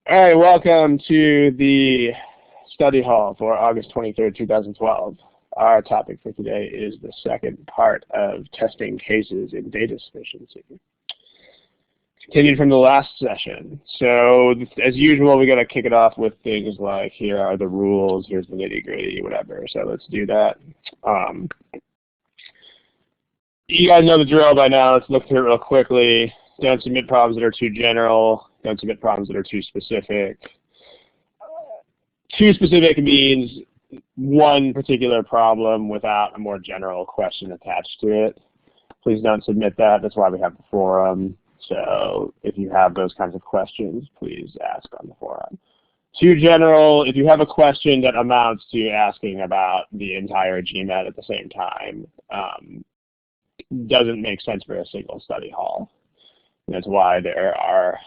All right, welcome to the study hall for August 23rd, 2012. Our topic for today is the second part of testing cases in data sufficiency. Continued from the last session. So as usual, we got to kick it off with things like here are the rules, here's the nitty-gritty, whatever. So let's do that. You guys know the drill by now. Let's look through it real quickly. Don't submit problems that are too general. Don't submit problems that are too specific. Too specific means one particular problem without a more general question attached to it. Please don't submit that. That's why we have the forum. So if you have those kinds of questions, please ask on the forum. Too general, if you have a question that amounts to asking about the entire GMAT at the same time, doesn't make sense for a single study hall. And that's why there are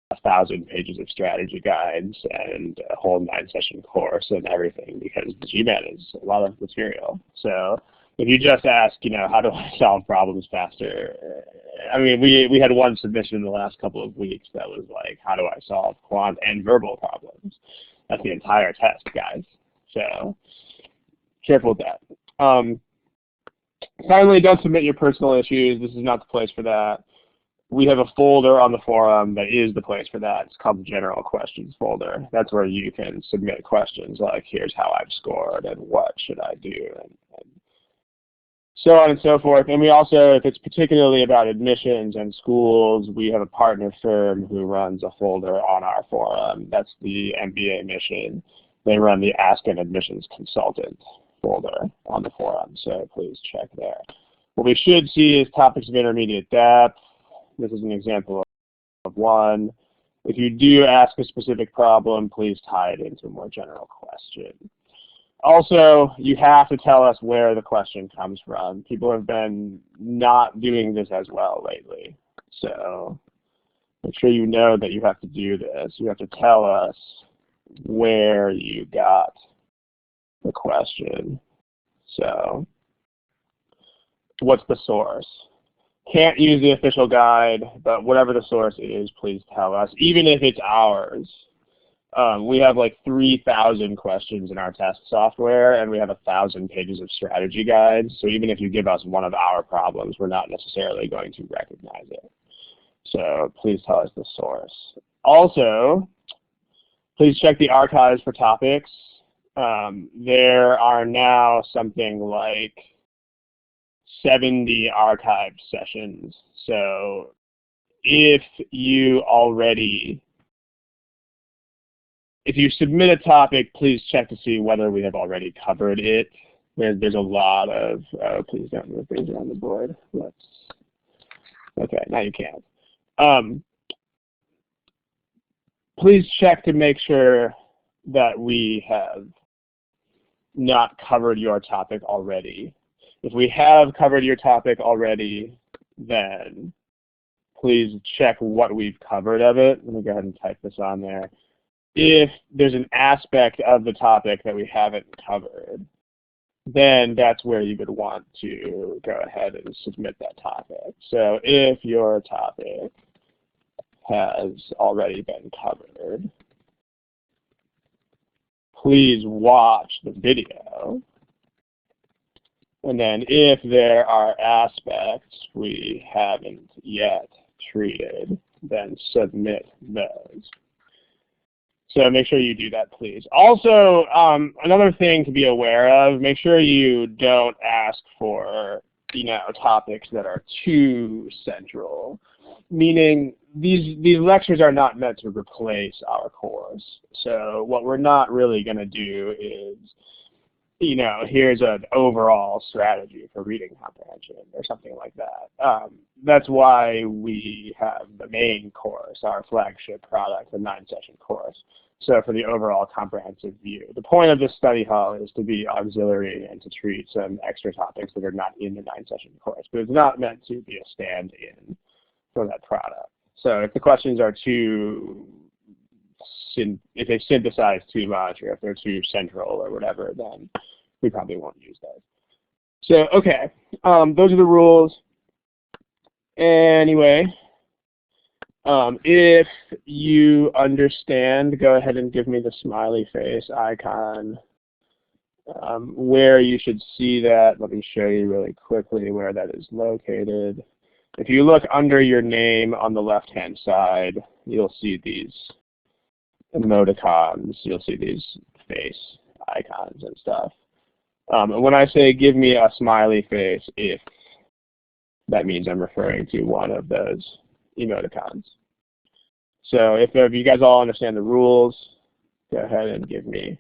1,000 pages of strategy guides and a whole 9-session course and everything, because the GMAT is a lot of material. So if you just ask, how do I solve problems faster? I mean, we had one submission in the last couple of weeks that was like, how do I solve quant and verbal problems? That's the entire test, guys. So careful with that. Finally, don't submit your personal issues. This is not the place for that. We have a folder on the forum that is the place for that. It's called the General Questions folder. That's where you can submit questions like, here's how I've scored and what should I do, and so on and so forth. And we also, if it's particularly about admissions and schools, we have a partner firm who runs a folder on our forum. That's the MBA mission. They run the Ask an Admissions Consultant folder on the forum, so please check there. What we should see is topics of intermediate depth. This is an example of one. If you do ask a specific problem, please tie it into a more general question. Also, you have to tell us where the question comes from. People have been not doing this as well lately. So make sure you know that you have to do this. You have to tell us where you got the question. So what's the source? Can't use the official guide, but whatever the source is, please tell us, even if it's ours. We have like 3,000 questions in our test software, and we have 1,000 pages of strategy guides. So even if you give us one of our problems, we're not necessarily going to recognize it. So please tell us the source. Also, please check the archives for topics. There are now something like 70 archived sessions. So if you submit a topic, please check to see whether we have already covered it. There's a lot of, please don't move things around the board. Okay, now you can't. Please check to make sure that we have not covered your topic already. If we have covered your topic already, then please check what we've covered of it. Let me go ahead and type this on there. If there's an aspect of the topic that we haven't covered, then that's where you would want to go ahead and submit that topic. So if your topic has already been covered, please watch the video. And then if there are aspects we haven't yet treated, then submit those. So make sure you do that, please. Also, another thing to be aware of, make sure you don't ask for, topics that are too central. Meaning these lectures are not meant to replace our course. So what we're not really going to do is, here's an overall strategy for reading comprehension or something like that. That's why we have the main course, our flagship product, the 9-session course. So for the overall comprehensive view. The point of this study hall is to be auxiliary and to treat some extra topics that are not in the 9-session course. But it's not meant to be a stand-in for that product. So if the questions are if they synthesize too much or if they're too central or whatever, then we probably won't use those. So, okay, those are the rules. Anyway, If you understand, go ahead and give me the smiley face icon. Where you should see that, let me show you really quickly where that is located. If you look under your name on the left-hand side, you'll see these emoticons. You'll see these face icons and stuff. And when I say give me a smiley face, if that means I'm referring to one of those emoticons. So if you guys all understand the rules, go ahead and give me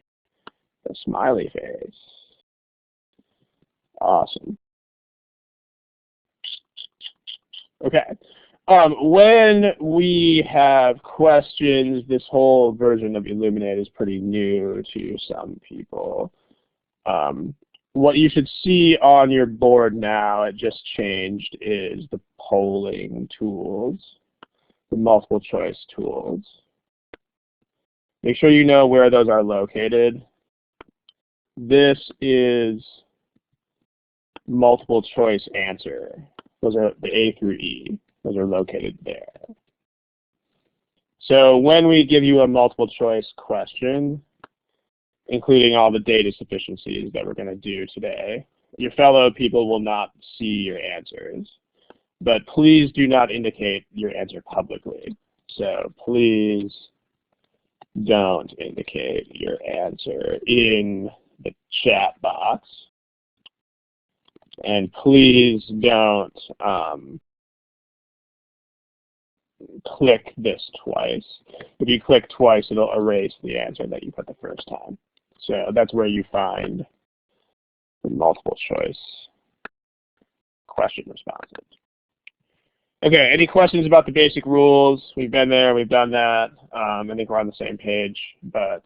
a smiley face. Awesome. Okay. When we have questions, this whole version of Illuminate is pretty new to some people. What you should see on your board now, it just changed, is the polling tools, the multiple choice tools. Make sure you know where those are located. This is multiple choice answer. Those are the A through E. Those are located there. So when we give you a multiple choice question, including all the data sufficiencies that we're going to do today, your fellow people will not see your answers. But please do not indicate your answer publicly. So please don't indicate your answer in the chat box. And please don't click this twice. If you click twice, it'll erase the answer that you put the first time. So that's where you find the multiple choice question responses. Okay, any questions about the basic rules? We've been there, we've done that. I think we're on the same page, but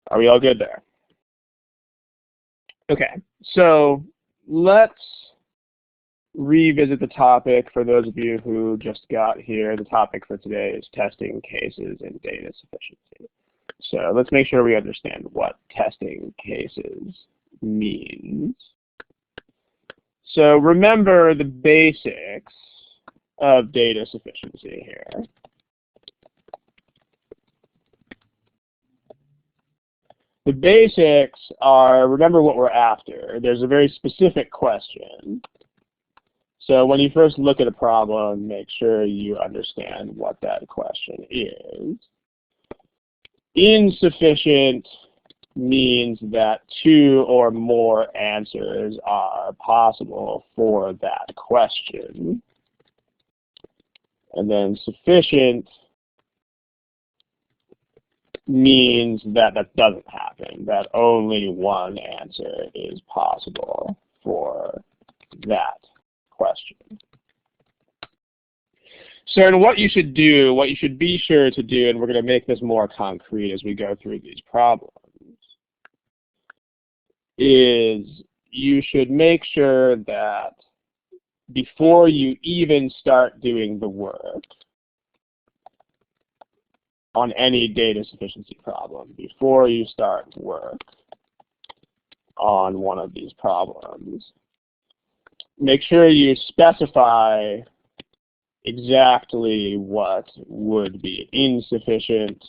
are we all good there? Okay, so let's revisit the topic for those of you who just got here. The topic for today is testing cases and data sufficiency. So let's make sure we understand what testing cases means. So remember the basics of data sufficiency here. The basics are, remember what we're after. There's a very specific question. So when you first look at a problem, make sure you understand what that question is. Insufficient means that two or more answers are possible for that question. And then sufficient means that that doesn't happen, that only one answer is possible for that question. So and what you should do, what you should be sure to do, and we're going to make this more concrete as we go through these problems, is you should make sure that before you even start doing the work on any data sufficiency problem, before you start work on one of these problems, make sure you specify exactly what would be insufficient,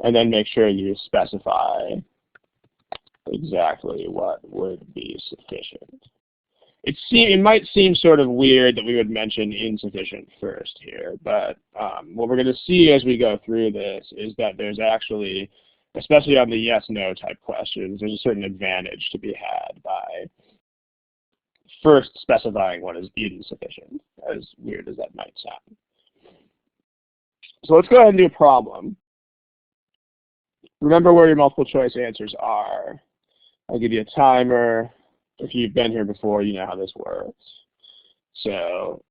and then make sure you specify exactly what would be sufficient. It might seem sort of weird that we would mention insufficient first here, but what we're going to see as we go through this is that there's actually, especially on the yes-no type questions, there's a certain advantage to be had by first specifying what is insufficient, as weird as that might sound. So let's go ahead and do a problem. Remember where your multiple choice answers are. I'll give you a timer. If you've been here before, you know how this works. So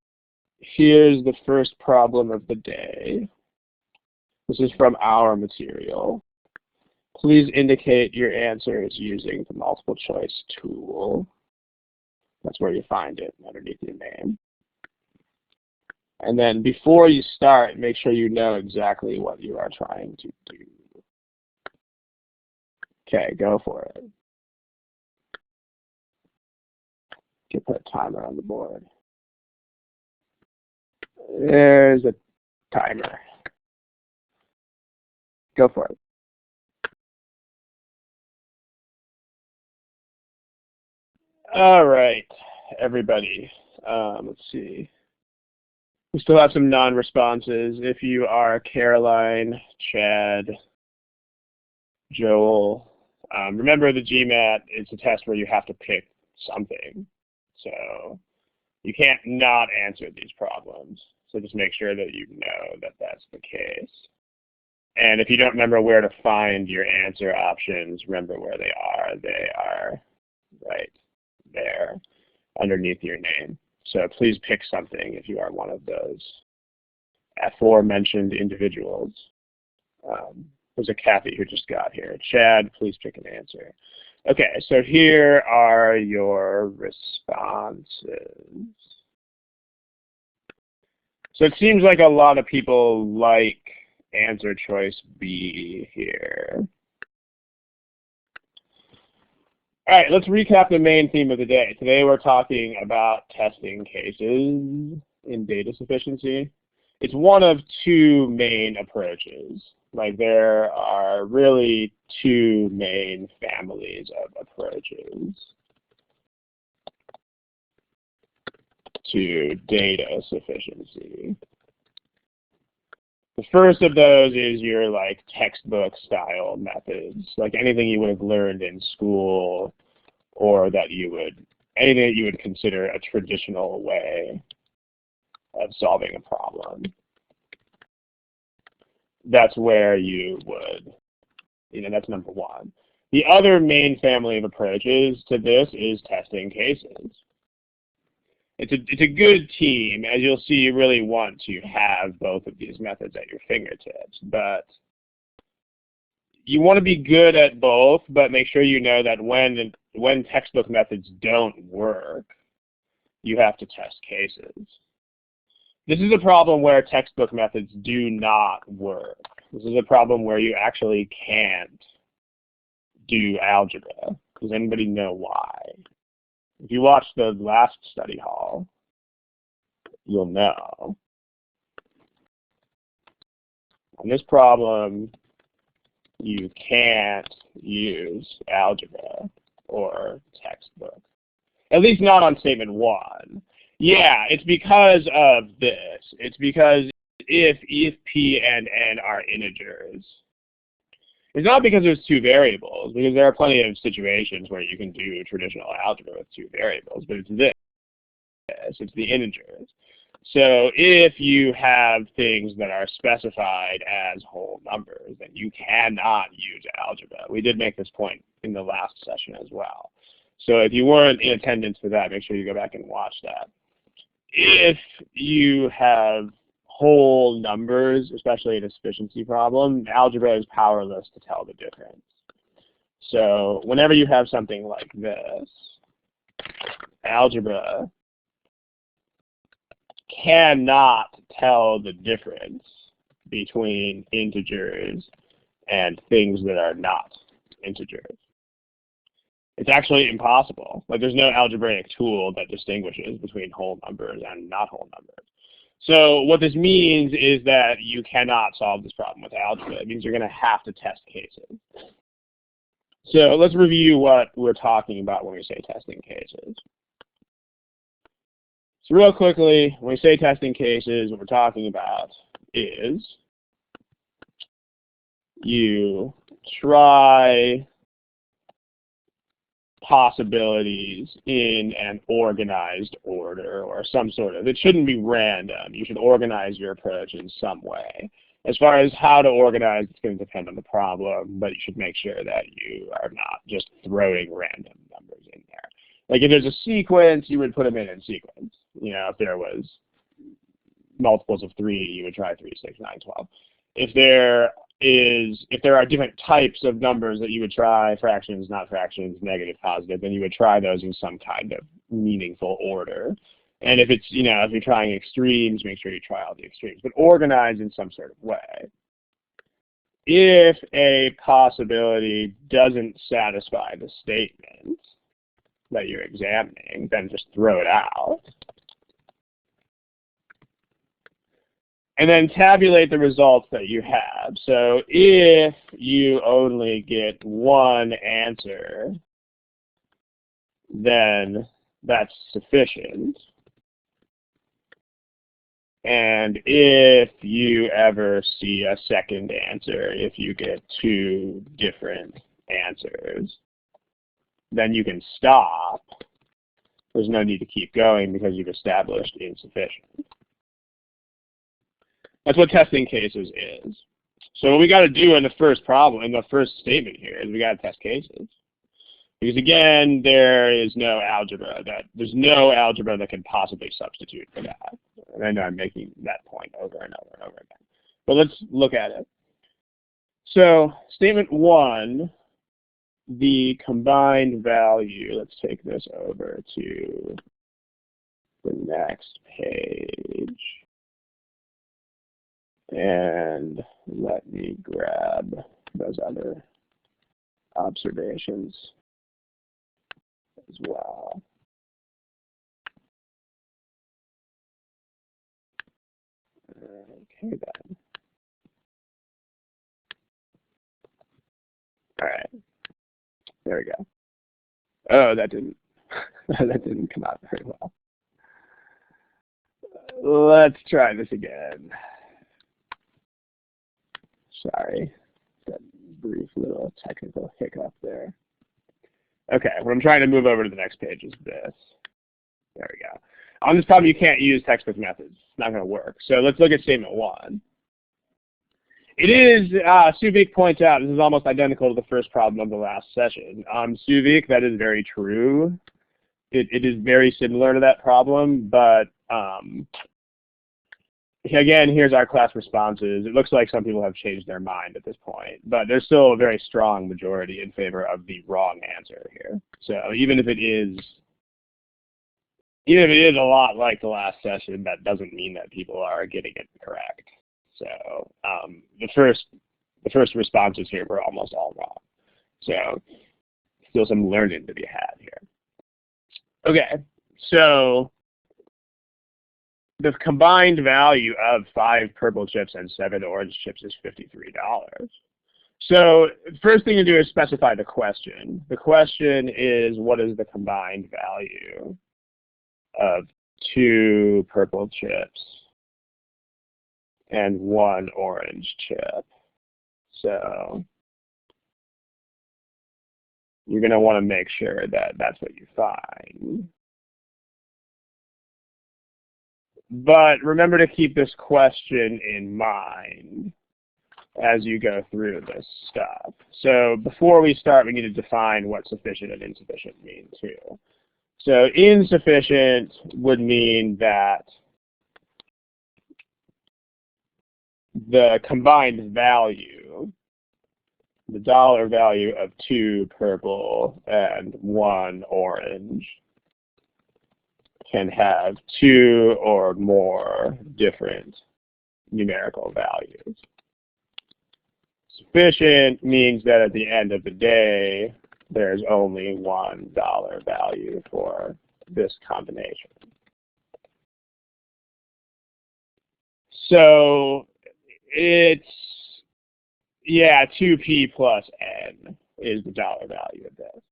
here's the first problem of the day. This is from our material. Please indicate your answers using the multiple choice tool. That's where you find it, underneath your name. And then before you start, make sure you know exactly what you are trying to do. Okay, go for it. You can put a timer on the board. There's a timer. Go for it. All right, everybody. Let's see. We still have some non-responses. If you are Caroline, Chad, Joel, remember the GMAT is a test where you have to pick something. So you can't not answer these problems. So just make sure that you know that that's the case. And if you don't remember where to find your answer options, remember where they are. They are right there underneath your name. So please pick something if you are one of those aforementioned individuals. There's a Kathy who just got here. Chad, please pick an answer. Okay, so here are your responses. So it seems like a lot of people like answer choice B here. All right, let's recap the main theme of the day. Today we're talking about testing cases in data sufficiency. It's one of two main approaches. Like there are really two main families of approaches to data sufficiency. The first of those is your like textbook style methods, like anything you would have learned in school or that you would, anything that you would consider a traditional way of solving a problem. That's where you would, that's number one. The other main family of approaches to this is testing cases. It's a good team. As you'll see, you really want to have both of these methods at your fingertips, but you want to be good at both, but make sure you know that when textbook methods don't work, you have to test cases. This is a problem where textbook methods do not work. This is a problem where you actually can't do algebra. Does anybody know why? If you watched the last study hall, you'll know. On this problem, you can't use algebra or textbook. At least not on statement one. Yeah, it's because of this. It's because if P and N are integers, it's not because there's two variables, because there are plenty of situations where you can do traditional algebra with two variables, but it's this. It's the integers. So if you have things that are specified as whole numbers, then you cannot use algebra. We did make this point in the last session as well. So if you weren't in attendance for that, make sure you go back and watch that. If you have whole numbers, especially in a sufficiency problem, algebra is powerless to tell the difference. So whenever you have something like this, algebra cannot tell the difference between integers and things that are not integers. It's actually impossible. Like there's no algebraic tool that distinguishes between whole numbers and not whole numbers. So what this means is that you cannot solve this problem with algebra. It means you're going to have to test cases. So let's review what we're talking about when we say testing cases. So real quickly, when we say testing cases, what we're talking about is you try possibilities in an organized order or some sort of, it shouldn't be random. You should organize your approach in some way. As far as how to organize, it's going to depend on the problem, but you should make sure that you are not just throwing random numbers in there. Like if there's a sequence, you would put them in sequence. If there was multiples of 3, you would try 3, 6, 9, 12. If there are different types of numbers that you would try, fractions, not fractions, negative, positive, then you would try those in some kind of meaningful order. And if it's, if you're trying extremes, make sure you try all the extremes, but organize in some sort of way. If a possibility doesn't satisfy the statement that you're examining, then just throw it out. and then tabulate the results that you have. So if you only get one answer, then that's sufficient. And if you ever see a second answer, if you get two different answers, then you can stop. There's no need to keep going because you've established insufficient. That's what testing cases is. So what we got to do in the first problem, in the first statement here, is we got to test cases. Because again, there's no algebra that can possibly substitute for that. And I know I'm making that point over and over and over again. But let's look at it. So statement 1, the combined value, let's take this over to the next page. And let me grab those other observations as well. Okay then. All right. There we go. Oh, that didn't that didn't come out very well. Let's try this again. Sorry, that brief little technical hiccup there. Okay, what I'm trying to move over to the next page is this. There we go. On this problem, you can't use textbook methods. It's not going to work. So let's look at statement 1. It is, Suvik points out, this is almost identical to the first problem of the last session. Suvik, that is very true. It is very similar to that problem, but again, here's our class responses. It looks like some people have changed their mind at this point, but there's still a very strong majority in favor of the wrong answer here. So even if it is a lot like the last session, that doesn't mean that people are getting it correct. So the first responses here were almost all wrong. So still some learning to be had here. Okay, so the combined value of 5 purple chips and 7 orange chips is $53. So the first thing to do is specify the question. The question is, what is the combined value of 2 purple chips and 1 orange chip? So you're going to want to make sure that that's what you find. But remember to keep this question in mind as you go through this stuff. So before we start, we need to define what sufficient and insufficient mean too. So insufficient would mean that the combined value, the dollar value of 2 purple and 1 orange, can have 2 or more different numerical values. Sufficient means that at the end of the day, there's only $1 value for this combination. So it's, yeah, 2p plus n is the dollar value of this.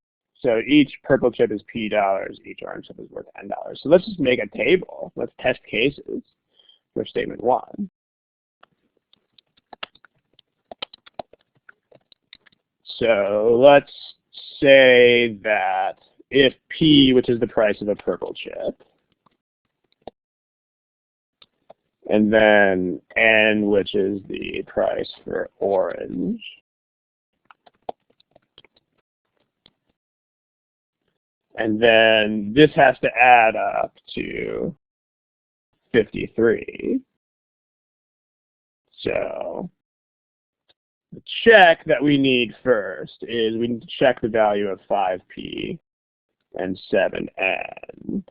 So each purple chip is $p, each orange chip is worth $n. So let's just make a table. Let's test cases for statement 1. So let's say that if P, which is the price of a purple chip, and then N, which is the price for orange, and then this has to add up to 53. So the check that we need first is we need to check the value of 5p and 7n.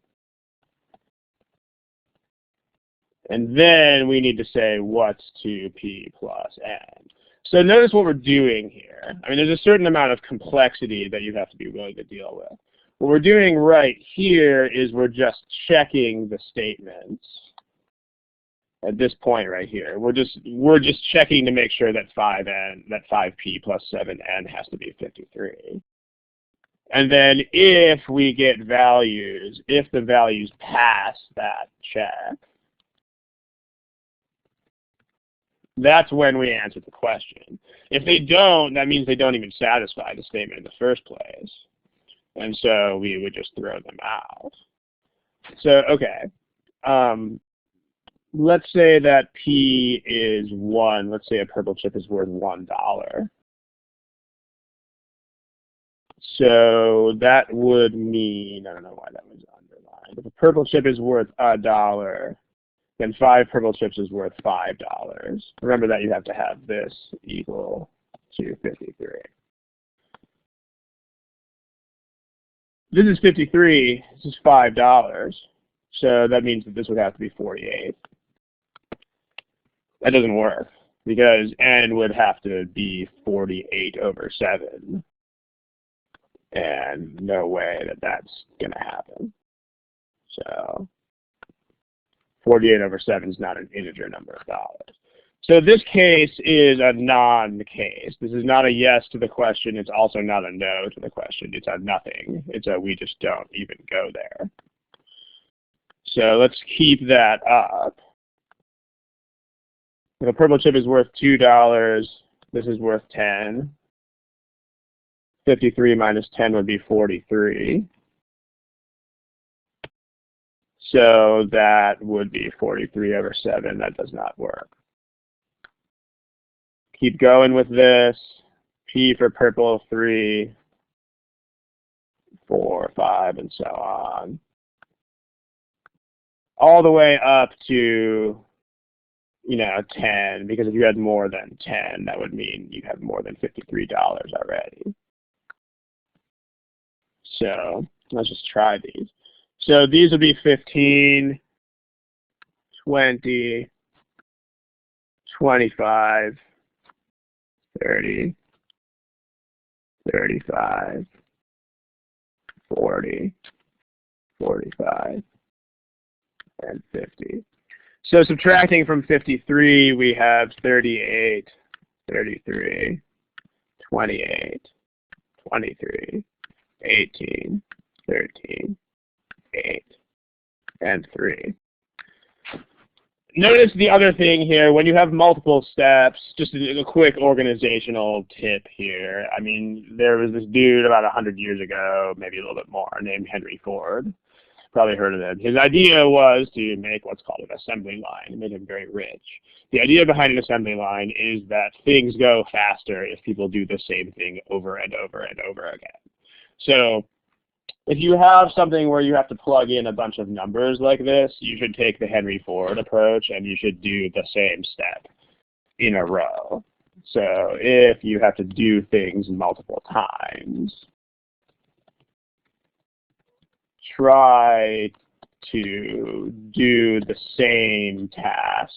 And then we need to say what's 2p plus n. So notice what we're doing here. I mean, there's a certain amount of complexity that you have to be willing to deal with. What we're doing right here is we're just checking the statements at this point right here. We're just checking to make sure that 5p plus 7n has to be 53. And then if we get values, if the values pass that check, that's when we answer the question. If they don't, that means they don't even satisfy the statement in the first place. And so we would just throw them out. So, okay. Let's say that P is 1. Let's say a purple chip is worth $1. So that would mean, I don't know why that was underlined. If a purple chip is worth $1, then 5 purple chips is worth $5. Remember that you have to have this equal to 53. This is 53, this is $5. So that means that this would have to be 48. That doesn't work because n would have to be 48 over 7. And no way that that's going to happen. So 48 over 7 is not an integer number of dollars. So this case is a non-case. This is not a yes to the question. It's also not a no to the question. It's a nothing. It's a we just don't even go there. So let's keep that up. If a purple chip is worth $2, this is worth 10. 53 minus 10 would be 43. So that would be 43 over 7. That does not work. Keep going with this. P for purple, 3, 4, 5, and so on. All the way up to, 10, because if you had more than 10, that would mean you have more than $53 already. So let's just try these. So these would be 15, 20, 25, 30, 35, 40, 45, and 50. So subtracting from 53, we have 38, 33, 28, 23, 18, 13, 8, and 3. Notice the other thing here, when you have multiple steps, just a quick organizational tip here. I mean, there was this dude about 100 years ago, maybe a little bit more, named Henry Ford. Probably heard of him. His idea was to make what's called an assembly line. It made him very rich. The idea behind an assembly line is that things go faster if people do the same thing over and over and over again. So if you have something where you have to plug in a bunch of numbers like this, you should take the Henry Ford approach and you should do the same step in a row. So if you have to do things multiple times, try to do the same task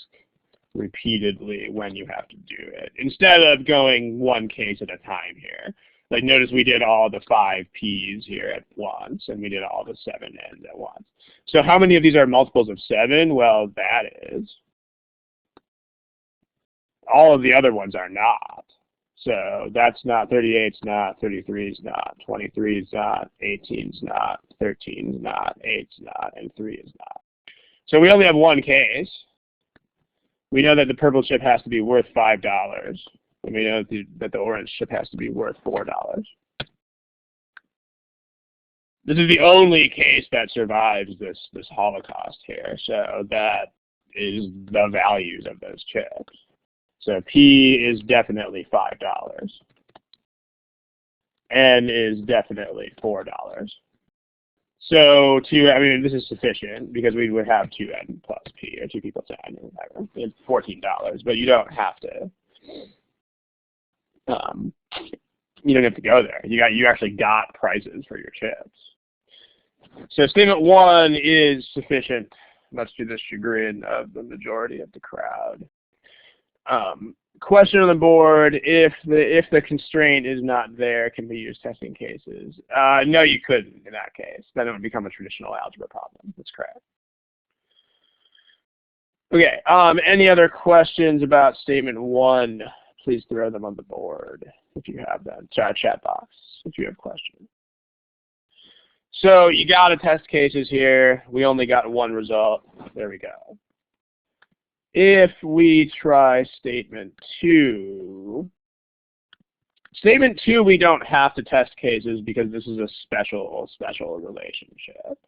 repeatedly when you have to do it, instead of going one case at a time here. Like notice we did all the 5 P's here at once, and we did all the 7 N's at once. So how many of these are multiples of 7? Well, that is. All of the other ones are not. So that's not 38's not, 33's not, 23's not, 18's not, 13's not, 8's not, and 3 is not. So we only have one case. We know that the purple chip has to be worth $5. And we know that the orange chip has to be worth $4. This is the only case that survives this Holocaust here. So that is the values of those chips. So P is definitely $5. N is definitely $4. So this is sufficient because we would have 2N plus P or 2P plus N or whatever. It's $14, but you don't have to. You don't have to go there. You actually got prices for your chips. So statement 1 is sufficient, much to the chagrin of the majority of the crowd. Question on the board: if the constraint is not there, can we use testing cases? No, you couldn't in that case. Then it would become a traditional algebra problem. That's correct. Okay, any other questions about statement 1? Please throw them on the board if you have them. Sorry, chat box if you have questions. So you got a test cases here. We only got one result. There we go. If we try statement 2, statement 2 we don't have to test cases because this is a special relationship.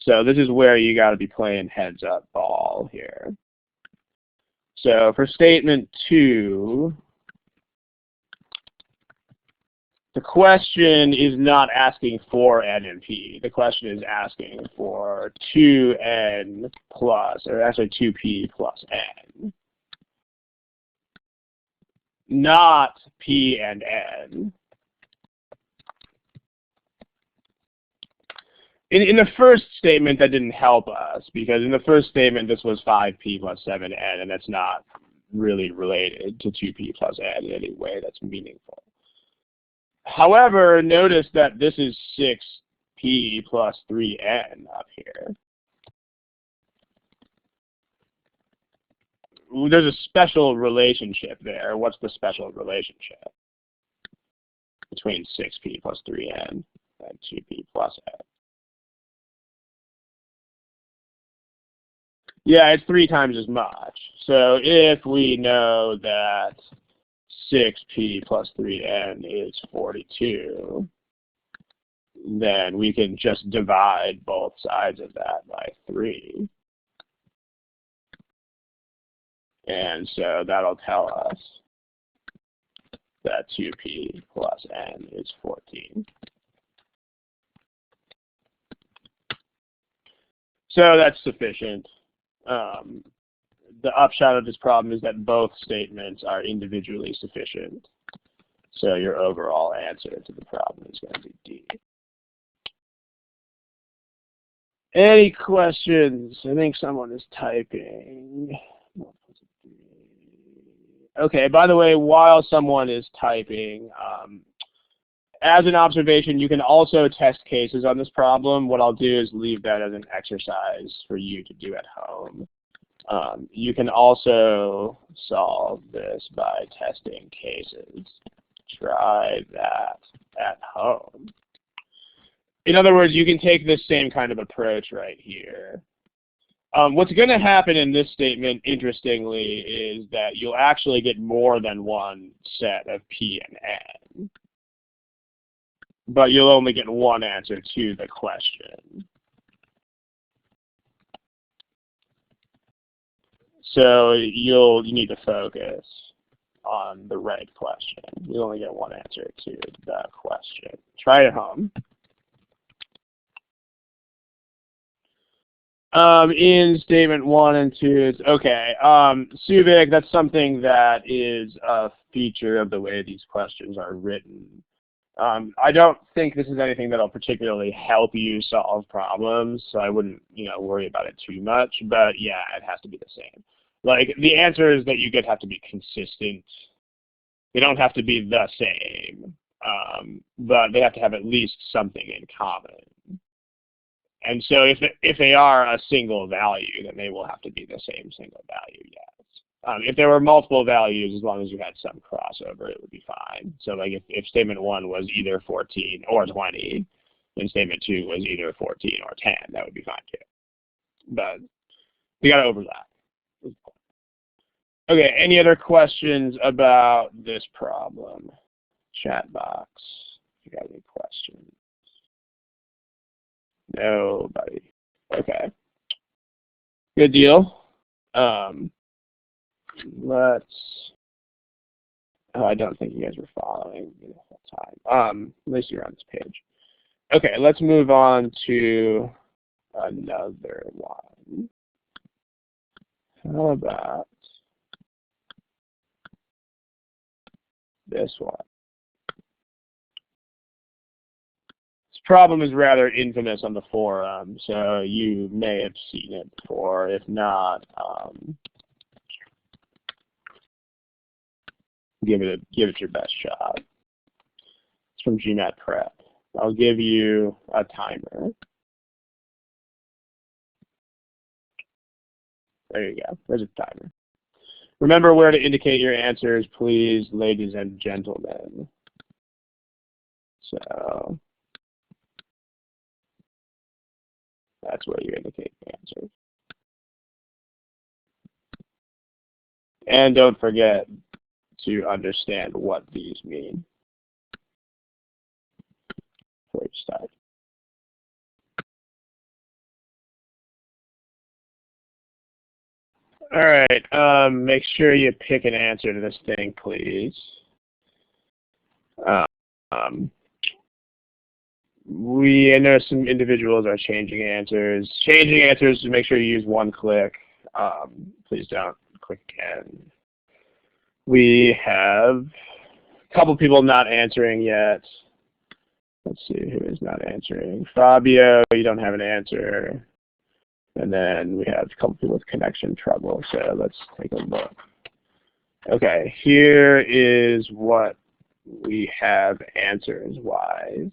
So this is where you got to be playing heads up ball here. So for statement 2, the question is not asking for n and p. The question is asking for 2n plus, or actually 2p plus n, not p and n. In the first statement, that didn't help us, because in the first statement, this was 5p plus 7n, and that's not really related to 2p plus n in any way that's meaningful. However, notice that this is 6p plus 3n up here. There's a special relationship there. What's the special relationship between 6p plus 3n and 2p plus n? Yeah, it's 3 times as much. So if we know that 6p plus 3n is 42, then we can just divide both sides of that by 3. And so that'll tell us that 2p plus n is 14. So that's sufficient. The upshot of this problem is that both statements are individually sufficient. So your overall answer to the problem is going to be D. Any questions? I think someone is typing. Okay, by the way, while someone is typing, as an observation, you can also test cases on this problem. What I'll do is leave that as an exercise for you to do at home. You can also solve this by testing cases. Try that at home. In other words, you can take this same kind of approach right here. What's going to happen in this statement, interestingly, is that you'll actually get more than one set of P and N. But you'll only get one answer to the question. So you need to focus on the right question. You only get one answer to the question. Try it at home. In statement 1 and 2, it's okay. Subic, that's something that is a feature of the way these questions are written. I don't think this is anything that'll particularly help you solve problems, so I wouldn't, worry about it too much. But yeah, it has to be the same. Like, the answer is that you have to be consistent. They don't have to be the same, but they have to have at least something in common. And so if they are a single value, then they will have to be the same single value, yes. If there were multiple values, as long as you had some crossover, it would be fine. So like if statement 1 was either 14 or 20, then statement 2 was either 14 or 10, that would be fine too. But we got to overlap. Okay, any other questions about this problem? Chat box, if you got any questions. Nobody. Okay. Good deal. I don't think you guys were following me the whole time. At least you're on this page. Okay, let's move on to another one. How about this one? This problem is rather infamous on the forum, so you may have seen it before. If not, give it your best shot. It's from GMAT Prep. I'll give you a timer. There you go. There's a timer. Remember where to indicate your answers, please, ladies and gentlemen. So that's where you indicate your answers. And don't forget to understand what these mean before you start. All right, make sure you pick an answer to this thing, please. I know some individuals are changing answers. Changing answers, to make sure you use one click. Please don't click again. We have a couple people not answering yet. Let's see who is not answering. Fabio, you don't have an answer. And then we have a couple people with connection trouble, so let's take a look. Okay, here is what we have answers-wise.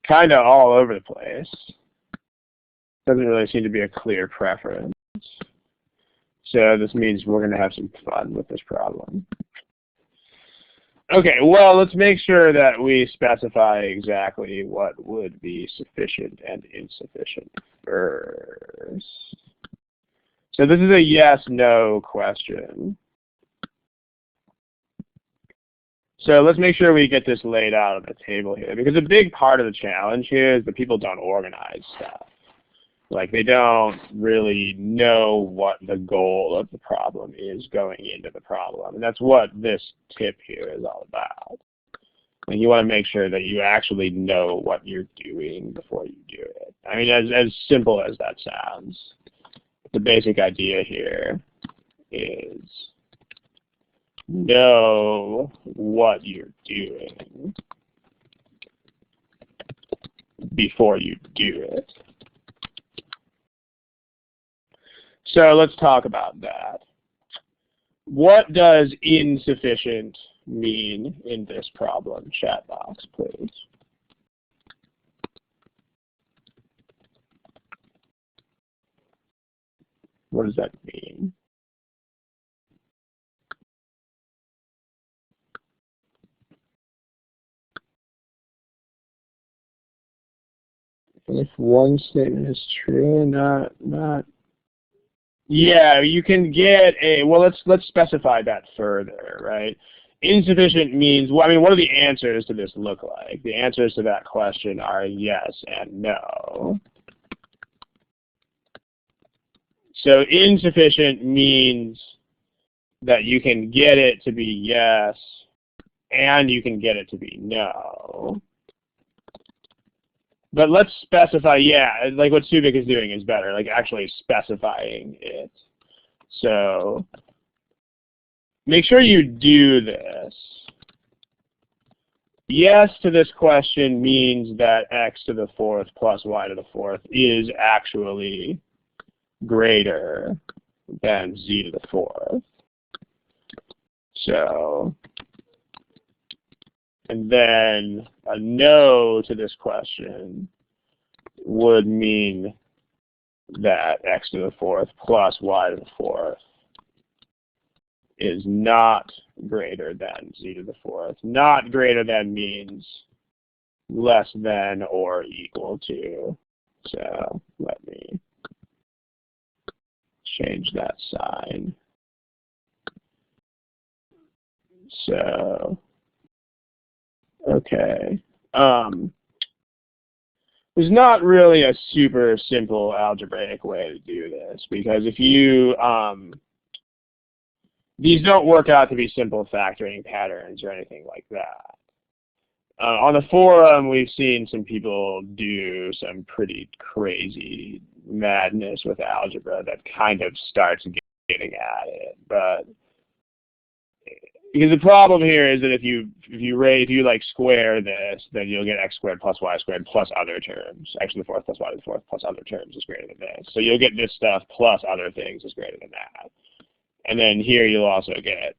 Kind of all over the place. Doesn't really seem to be a clear preference. So this means we're going to have some fun with this problem. Okay, well, let's make sure that we specify exactly what would be sufficient and insufficient first. So this is a yes-no question. So let's make sure we get this laid out on the table here, because a big part of the challenge here is that people don't organize stuff. Like, they don't really know what the goal of the problem is going into the problem. And that's what this tip here is all about. And you want to make sure that you actually know what you're doing before you do it. I mean, as simple as that sounds, the basic idea here is know what you're doing before you do it. So let's talk about that. What does insufficient mean in this problem? Chat box, please. What does that mean? If one statement is true, not. Yeah, you can get a, well, let's specify that further, right? Insufficient means, well, I mean, what do the answers to this look like? The answers to that question are yes and no. So insufficient means that you can get it to be yes and you can get it to be no. But let's specify, yeah, like what Subic is doing is better, like actually specifying it. So make sure you do this. Yes to this question means that x to the fourth plus y to the fourth is actually greater than z to the fourth. So, and then a no to this question would mean that x to the fourth plus y to the fourth is not greater than z to the fourth. Not greater than means less than or equal to. So let me change that sign. So, okay. There's not really a super simple algebraic way to do this, because if you, these don't work out to be simple factoring patterns or anything like that. On the forum, we've seen some people do some pretty crazy madness with algebra that kind of starts getting at it, but because the problem here is that if you like square this, then you'll get x squared plus y squared plus other terms. X to the fourth plus y to the fourth plus other terms is greater than this. So you'll get this stuff plus other things is greater than that. And then here you'll also get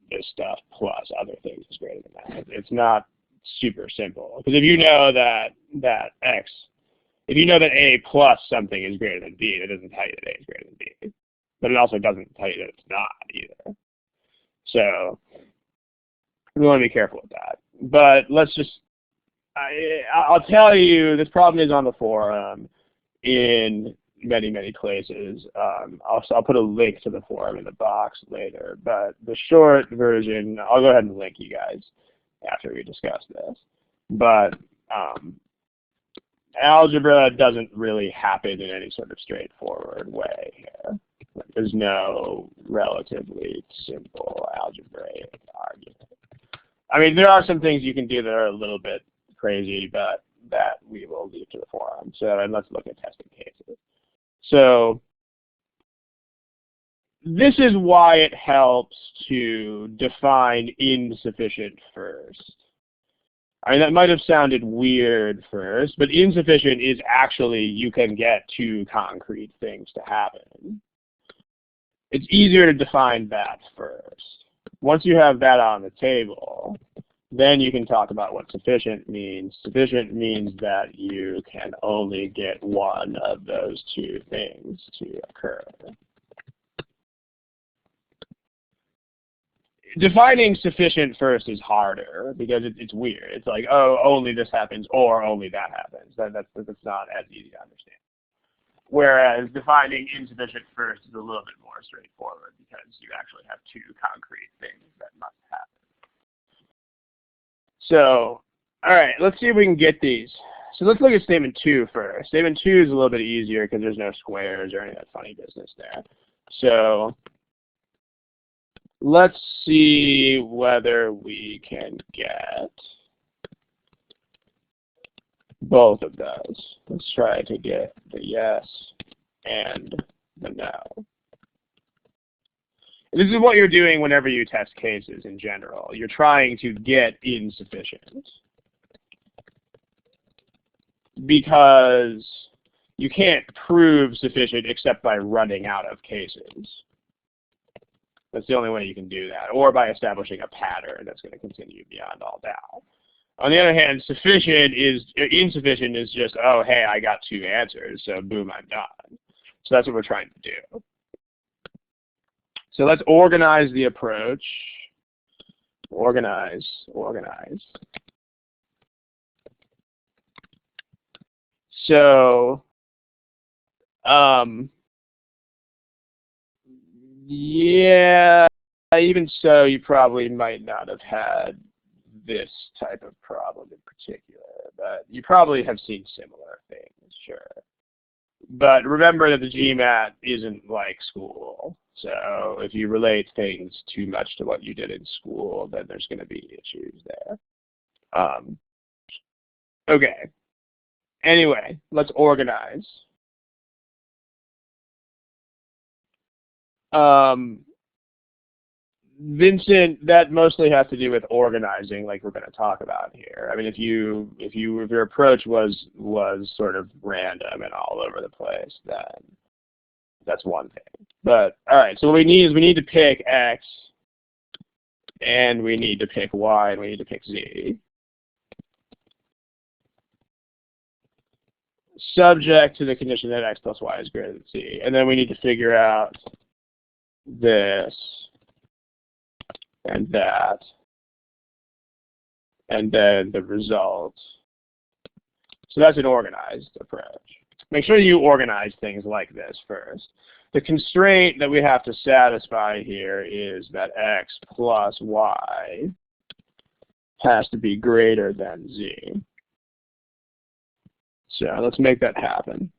this stuff plus other things is greater than that. It's not super simple, because if you know that x if you know that A plus something is greater than B, that doesn't tell you that A is greater than B. But it also doesn't tell you that it's not either. So we want to be careful with that. But let's just, I'll tell you, this problem is on the forum in many, many places. I'll put a link to the forum in the box later. But the short version, I'll go ahead and link you guys after we discuss this. But algebra doesn't really happen in any sort of straightforward way here. There's no relatively simple algebraic argument. I mean, there are some things you can do that are a little bit crazy, but that we will leave to the forum. So, and let's look at testing cases. So, this is why it helps to define insufficient first. I mean, that might have sounded weird first, but insufficient is actually you can get two concrete things to happen. It's easier to define that first. Once you have that on the table, then you can talk about what sufficient means. Sufficient means that you can only get one of those two things to occur. Defining sufficient first is harder because it's weird. It's like, oh, only this happens or only that happens. That's not as easy to understand. Whereas defining insufficient first is a little bit more straightforward because you actually have two concrete things that must happen. So, all right, let's see if we can get these. So let's look at statement 2 first. Statement 2 is a little bit easier because there's no squares or any of that funny business there. So let's see whether we can get both of those. Let's try to get the yes and the no. This is what you're doing whenever you test cases in general. You're trying to get insufficient. Because you can't prove sufficient except by running out of cases. That's the only way you can do that, or by establishing a pattern that's going to continue beyond all doubt. On the other hand, insufficient is just, oh, hey, I got two answers, so boom, I'm done. So that's what we're trying to do. So let's organize the approach. Organize. So, yeah, even so, you probably might not have had this type of problem in particular, but you probably have seen similar things, sure. But remember that the GMAT isn't like school. So if you relate things too much to what you did in school, then there's going to be issues there. Okay. Anyway, let's organize. Vincent, that mostly has to do with organizing, like we're going to talk about here. I mean, if your approach was sort of random and all over the place, then that's one thing. But all right, so what we need to pick X, and we need to pick Y, and we need to pick Z. Subject to the condition that X plus Y is greater than Z, and then we need to figure out this and that, and then the result. So that's an organized approach. Make sure you organize things like this first. The constraint that we have to satisfy here is that X plus Y has to be greater than Z. So let's make that happen.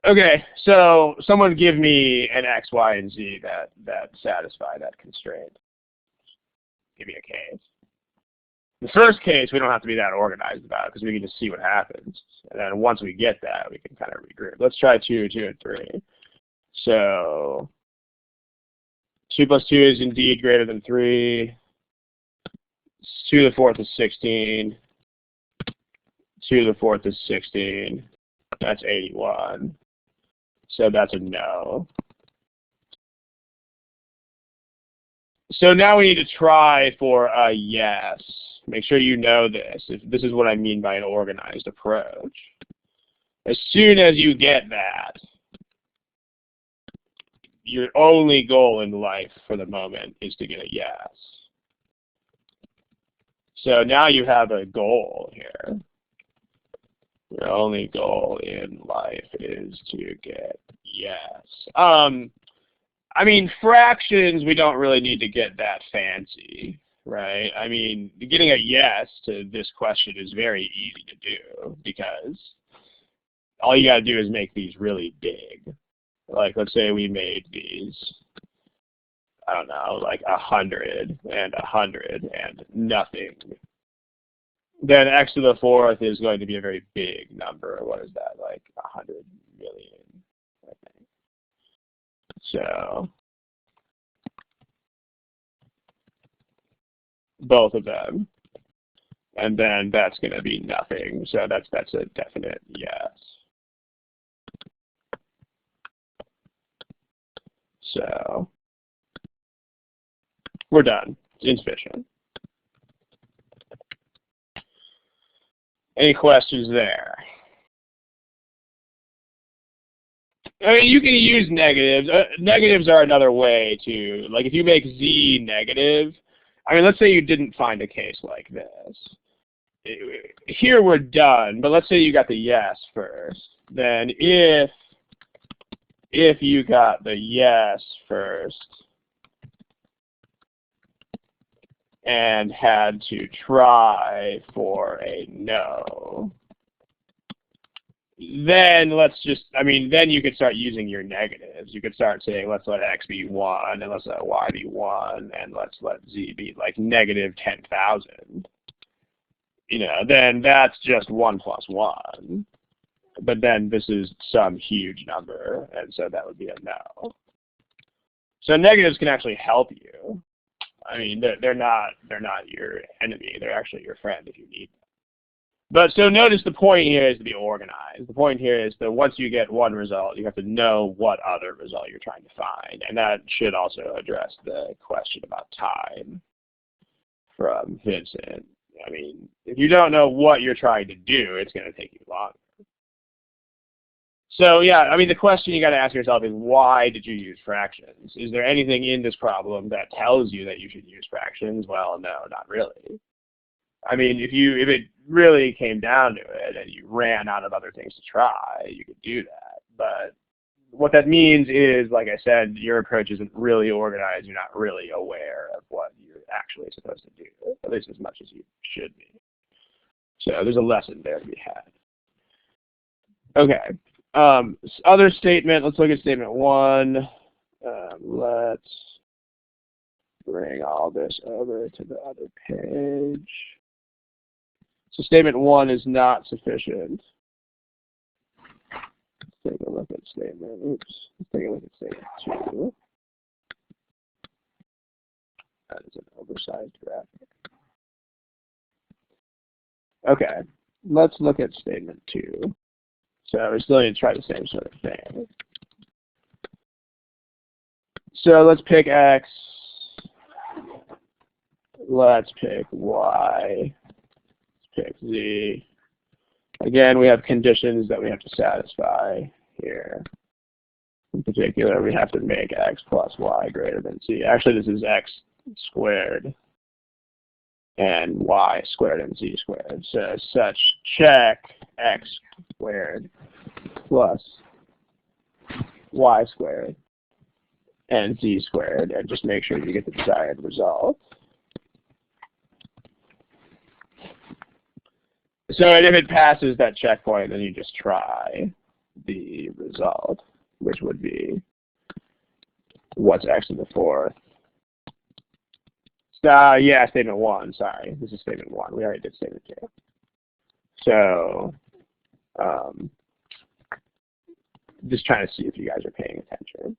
Okay, so someone give me an X, Y, and Z that satisfy that constraint. Give me a case. The first case, we don't have to be that organized about it because we can just see what happens. And then once we get that, we can kind of regroup. Let's try 2, 2, and 3. So 2 plus 2 is indeed greater than 3. 2 to the 4th is 16. 2 to the 4th is 16. That's 81. So that's a no. So now we need to try for a yes. make sure you know this. This is what I mean by an organized approach. As soon as you get that, your only goal in life for the moment is to get a yes. So now you have a goal here. Your only goal in life is to get yes. I mean, fractions, we don't really need to get that fancy, right? I mean, getting a yes to this question is very easy to do because all you got to do is make these really big. Like, let's say we made these, I don't know, like 100 and 100 and nothing. Then x to the fourth is going to be a very big number. What is that, like 100 million, I think. So both of them. And then that's going to be nothing. So that's a definite yes. So we're done. It's insufficient. Any questions there? I mean, you can use negatives. Negatives are another way to, like, if you make z negative, I mean, let's say you didn't find a case like this. Here we're done, but let's say you got the yes first. Then if you got the yes first and had to try for a no, then then you could start using your negatives. You could start saying, let's let x be 1, and let's let y be 1, and let's let z be like negative 10,000. You know, then that's just 1 plus 1. But then this is some huge number, and so that would be a no. So negatives can actually help you. I mean, they're not your enemy. They're actually your friend if you need them. But so notice the point here is to be organized. The point here is that once you get one result, you have to know what other result you're trying to find. And that should also address the question about time from Vincent. I mean, if you don't know what you're trying to do, it's going to take you longer. So yeah, I mean, the question you got to ask yourself is, why did you use fractions? Is there anything in this problem that tells you that you should use fractions? Well, no, not really. I mean, if it really came down to it and you ran out of other things to try, you could do that. But what that means is, like I said, your approach isn't really organized. You're not really aware of what you're actually supposed to do, at least as much as you should be. So there's a lesson there to be had. Okay. Other statement, let's look at statement 1. Let's bring all this over to the other page. So statement 1 is not sufficient. Let's take a look at statement, let's take a look at statement 2. That is an oversized graphic. Okay, let's look at statement 2. So we're still going to try the same sort of thing. So let's pick x, let's pick y, let's pick z. Again, we have conditions that we have to satisfy here. In particular, we have to make x plus y greater than z. Actually, this is x squared and y squared and z squared. So as such, check x squared plus y squared and z squared, and just make sure you get the desired result. So and if it passes that checkpoint, then you just try the result, which would be what's x to the fourth. Yeah, statement 1, sorry. This is statement 1. We already did statement 2. So just trying to see if you guys are paying attention.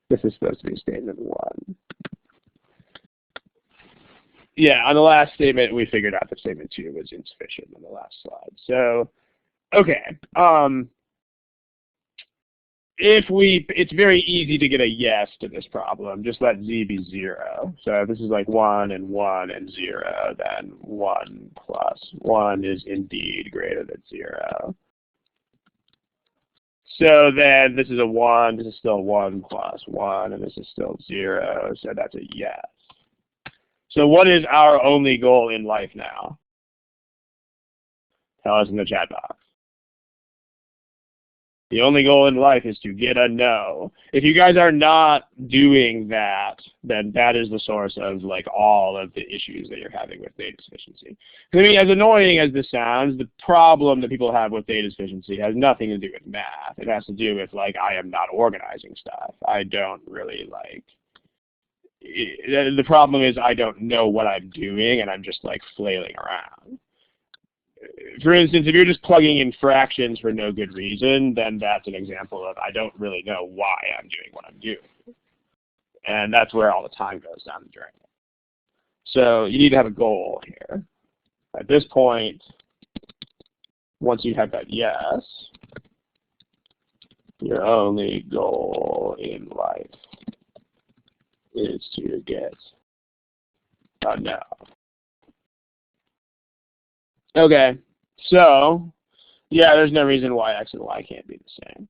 This is supposed to be statement 1. Yeah, on the last statement, we figured out that statement 2 was insufficient on the last slide. So, okay. it's very easy to get a yes to this problem. Just let z be 0. So if this is like 1 and 1 and 0, then 1 plus 1 is indeed greater than 0. So then this is a 1, this is still 1 plus 1, and this is still 0, so that's a yes. So what is our only goal in life now? Tell us in the chat box. The only goal in life is to get a no. If you guys are not doing that, then that is the source of like all of the issues that you're having with data sufficiency. I mean, as annoying as this sounds, the problem that people have with data sufficiency has nothing to do with math. It has to do with like, I am not organizing stuff. I don't really like, the problem is I don't know what I'm doing and I'm just like flailing around. For instance, if you're just plugging in fractions for no good reason, then that's an example of I don't really know why I'm doing what I'm doing. And that's where all the time goes down the drain. So you need to have a goal here. At this point, once you have that yes, your only goal in life is to get a no. Okay, so, yeah, there's no reason why x and y can't be the same.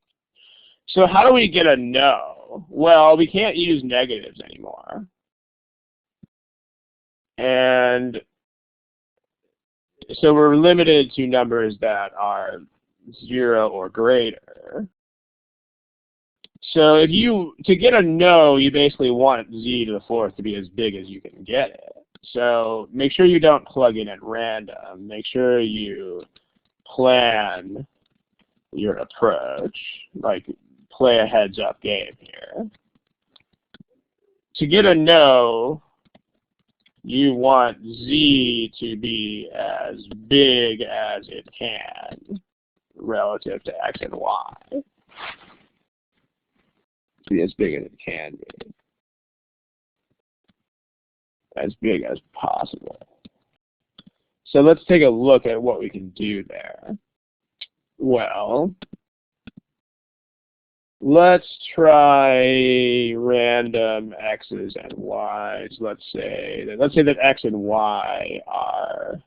So how do we get a no? Well, we can't use negatives anymore. And so we're limited to numbers that are 0 or greater. So to get a no, you basically want z to the 4th to be as big as you can get it. So make sure you don't plug in at random. Make sure you plan your approach, like play a heads-up game here. To get a no, you want z to be as big as it can relative to x and y. Be as big as it can be. As big as possible. So let's take a look at what we can do there. Well, let's try random x's and y's. Let's say that x and y are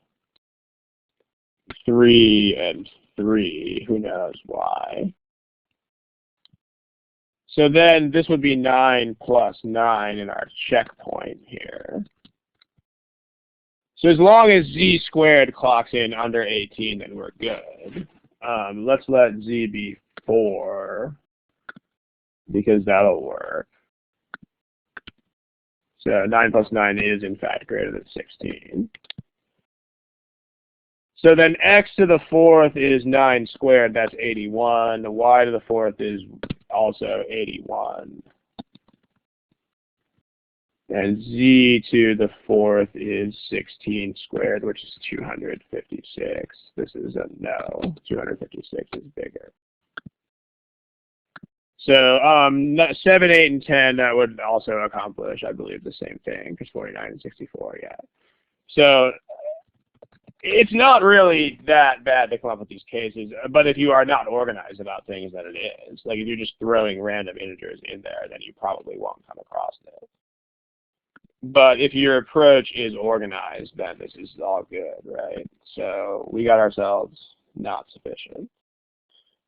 3 and 3. Who knows why? So then this would be 9 plus 9 in our checkpoint here. So as long as z squared clocks in under 18, then we're good. Let's let z be 4, because that'll work. So 9 plus 9 is, in fact, greater than 16. So then x to the 4th is 9 squared, that's 81. Y to the 4th is also 81. And z to the 4th is 16 squared, which is 256. This is a no. 256 is bigger. So 7, 8, and 10, that would also accomplish, I believe, the same thing, because 49 and 64, yeah. So it's not really that bad to come up with these cases, but if you are not organized about things, then it is. Like if you're just throwing random integers in there, then you probably won't come across it. But if your approach is organized, then this is all good, right? So we got ourselves not sufficient.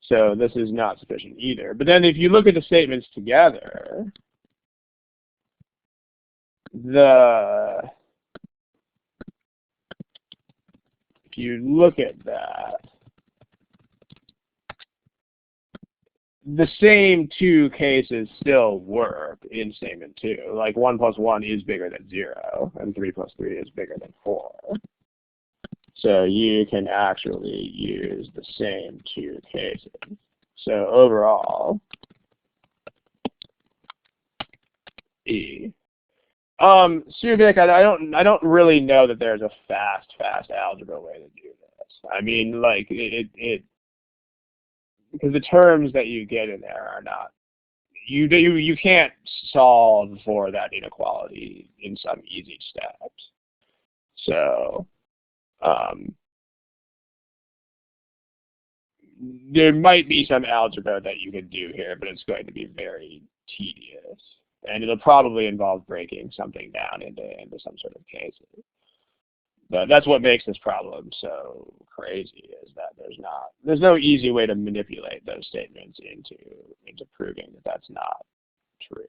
So this is not sufficient either. But then if you look at the statements together, if you look at that, the same two cases still work in statement 2. Like 1 plus 1 is bigger than 0, and 3 plus 3 is bigger than 4. So you can actually use the same two cases. So overall, E. Suvik, I don't really know that there's a fast algebra way to do this. I mean, like because the terms that you get in there are not, you can't solve for that inequality in some easy steps. So there might be some algebra that you could do here, but it's going to be very tedious. And it'll probably involve breaking something down into some sort of cases. But that's what makes this problem so crazy, is that there's no easy way to manipulate those statements into proving that that's not true.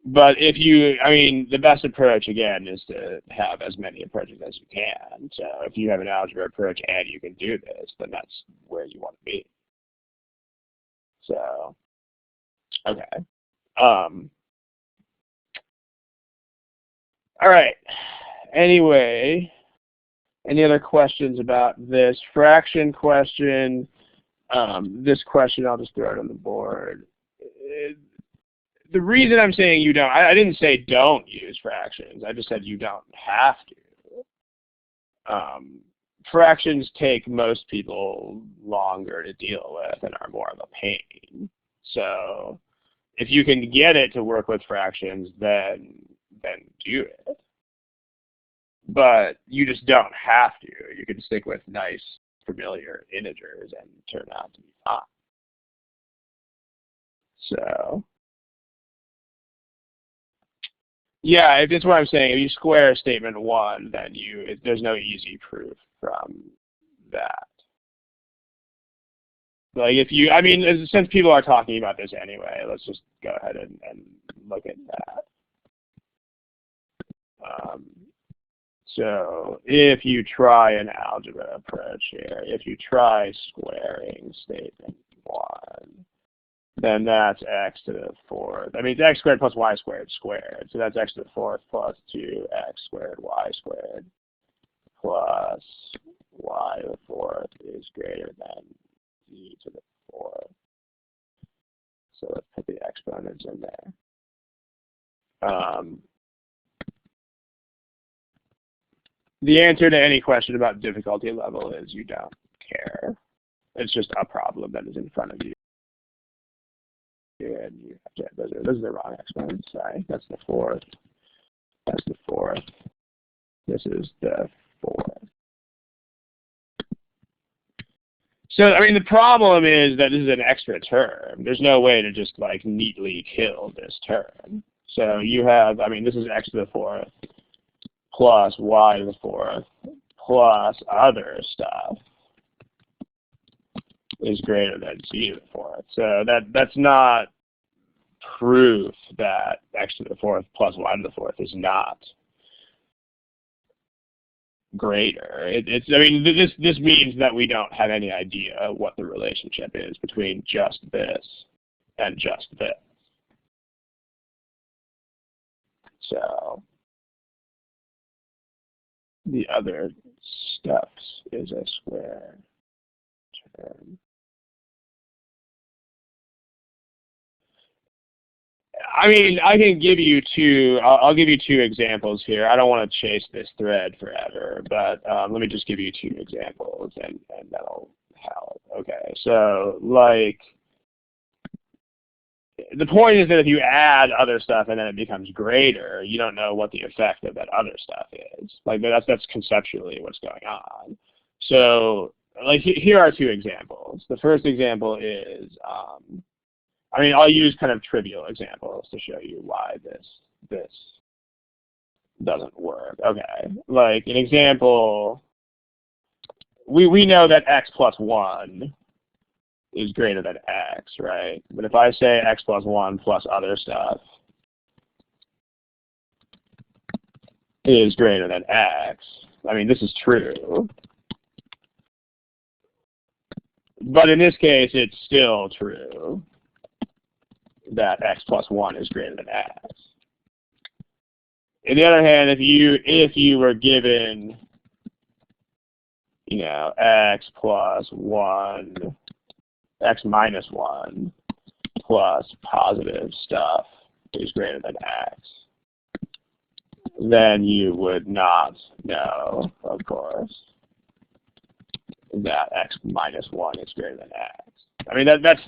But the best approach, again, is to have as many approaches as you can. So if you have an algebra approach and you can do this, then that's where you want to be. So, okay. All right. Anyway, any other questions about this fraction question? This question, I'll just throw it on the board. The reason I'm saying you don't, I didn't say don't use fractions. I just said you don't have to. Fractions take most people longer to deal with and are more of a pain. So if you can get it to work with fractions, then do it. But you just don't have to. You can stick with nice, familiar integers and turn out to be fine. So, yeah, that's what I'm saying. If you square statement 1, then there's no easy proof from that. Like since people are talking about this anyway, let's just go ahead and look at that. So if you try an algebra approach here, if you try squaring statement 1, then that's x to the 4th. It's x squared plus y squared squared. So that's x to the 4th plus 2x squared y squared plus y to the 4th is greater than e to the 4th. So let's put the exponents in there. The answer to any question about difficulty level is you don't care. It's just a problem that is in front of you. And you have to, those are the wrong exponents. Sorry, that's the 4th. That's the 4th. This is the 4th. So, the problem is that this is an extra term. There's no way to just, neatly kill this term. So you have, this is x to the 4th plus y to the 4th plus other stuff is greater than c to the 4th. So that's not proof that x to the 4th plus y to the 4th is not greater. This means that we don't have any idea what the relationship is between just this and just this. So the other stuff is a square term. I can give you I'll give you 2 examples here. I don't want to chase this thread forever, but let me just give you 2 examples and that'll help. Okay, so the point is that if you add other stuff and then it becomes greater, you don't know what the effect of that other stuff is. That's conceptually what's going on. So here are 2 examples. The first example is I'll use kind of trivial examples to show you why this doesn't work. Okay, an example, we know that x plus 1 is greater than x, right? But if I say x plus 1 plus other stuff is greater than x, this is true. But in this case, it's still true that x plus 1 is greater than x. On the other hand, if you were given, x plus 1, x minus 1 plus positive stuff is greater than x, then you would not know, of course, that x minus 1 is greater than x.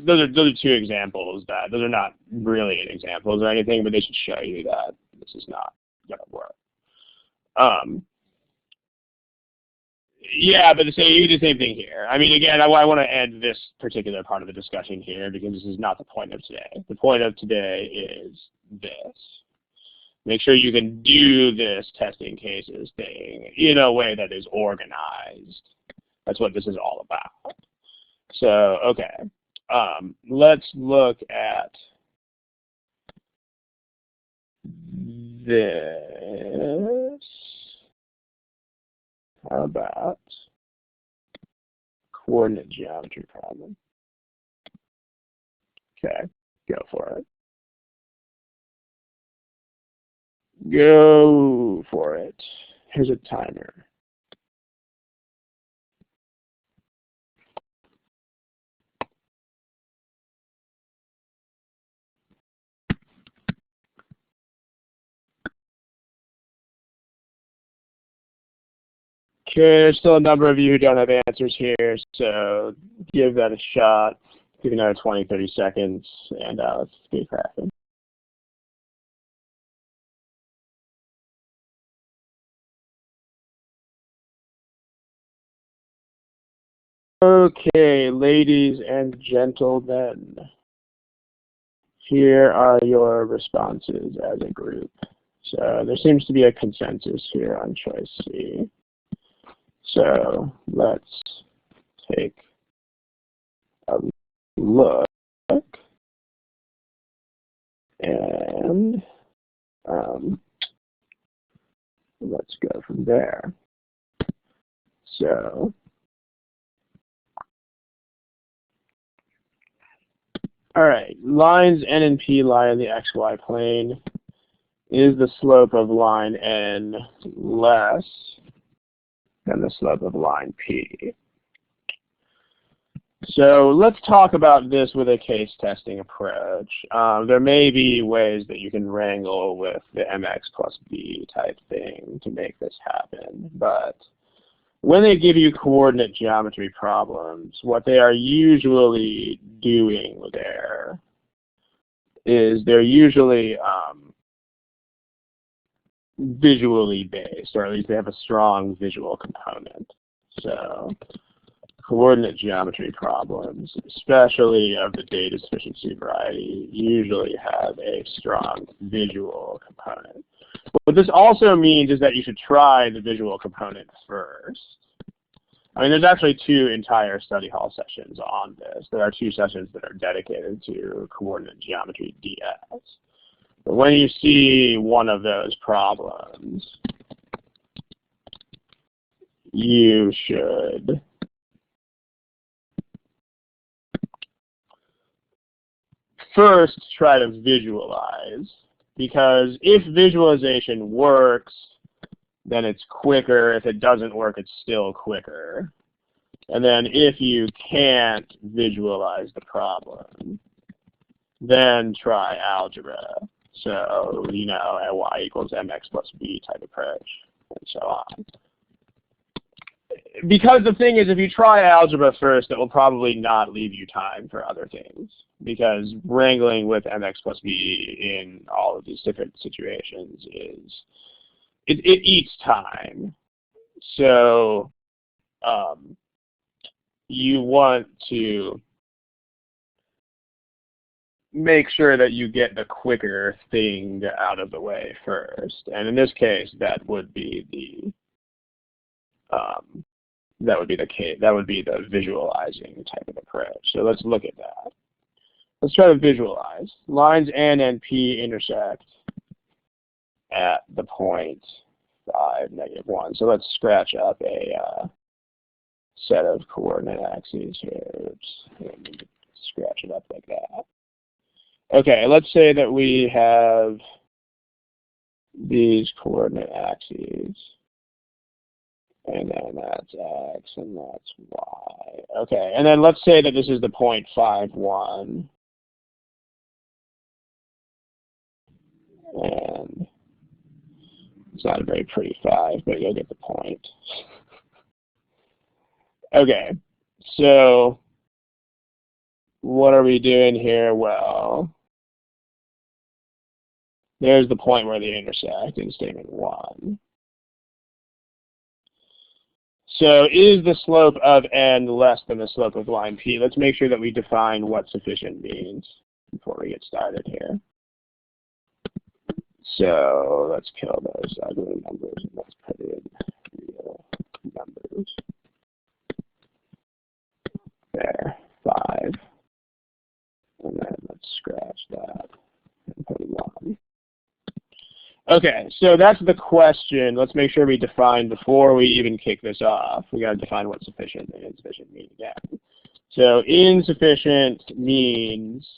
Those are 2 examples. Those are not brilliant examples or anything, but they should show you that this is not going to work. Yeah, but so you do the same thing here. I mean, again, I want to end this particular part of the discussion here because this is not the point of today. The point of today is this. Make sure you can do this testing cases thing in a way that is organized. That's what this is all about. So, okay. Let's look at this. How about coordinate geometry problem? Okay, go for it. Go for it. Here's a timer. Okay, there's still a number of you who don't have answers here, so give that a shot. Give another 20, 30 seconds, and let's get cracking. Okay, ladies and gentlemen, here are your responses as a group. So there seems to be a consensus here on choice C. So let's take a look and let's go from there. So all right, lines N and P lie in the XY plane. Is the slope of line N less than the slope of line P? So let's talk about this with a case testing approach. There may be ways that you can wrangle with the mx plus b type thing to make this happen, but when they give you coordinate geometry problems, what they are usually doing there is they're usually visually based, or at least they have a strong visual component. So coordinate geometry problems, especially of the data sufficiency variety, usually have a strong visual component. What this also means is that you should try the visual component first. I mean, there's actually 2 entire study hall sessions on this. There are 2 sessions that are dedicated to coordinate geometry DS. But when you see one of those problems, you should first try to visualize, because if visualization works, then it's quicker. If it doesn't work, it's still quicker. And then if you can't visualize the problem, then try algebra. So, you know, a y equals mx plus b type approach, and so on. Because the thing is, if you try algebra first, it will probably not leave you time for other things, because wrangling with mx plus b in all of these different situations is, it eats time. So you want to make sure that you get the quicker thing out of the way first. And in this case, that would be the visualizing type of approach. So let's look at that. Let's try to visualize. Lines N and P intersect at the point 5, -1. So let's scratch up a set of coordinate axes here. Oops. Scratch it up like that. Okay, let's say that we have these coordinate axes, and then that's x and that's y. Okay, and then let's say that this is the point 5, 1. And it's not a very pretty 5, but you'll get the point. Okay, so what are we doing here? Well, there's the point where they intersect in statement 1. So is the slope of n less than the slope of line P? Let's make sure that we define what sufficient means before we get started here. So let's kill those ugly numbers and let's put in real numbers. There, 5. And then let's scratch that and put 1. Okay, so that's the question. Let's make sure we define before we even kick this off. We got to define what sufficient and insufficient mean again. So insufficient means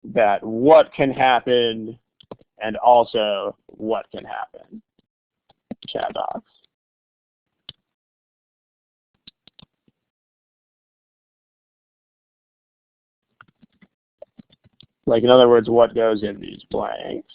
that what can happen and also what can happen. Chat box. Like, in other words, what goes in these blanks.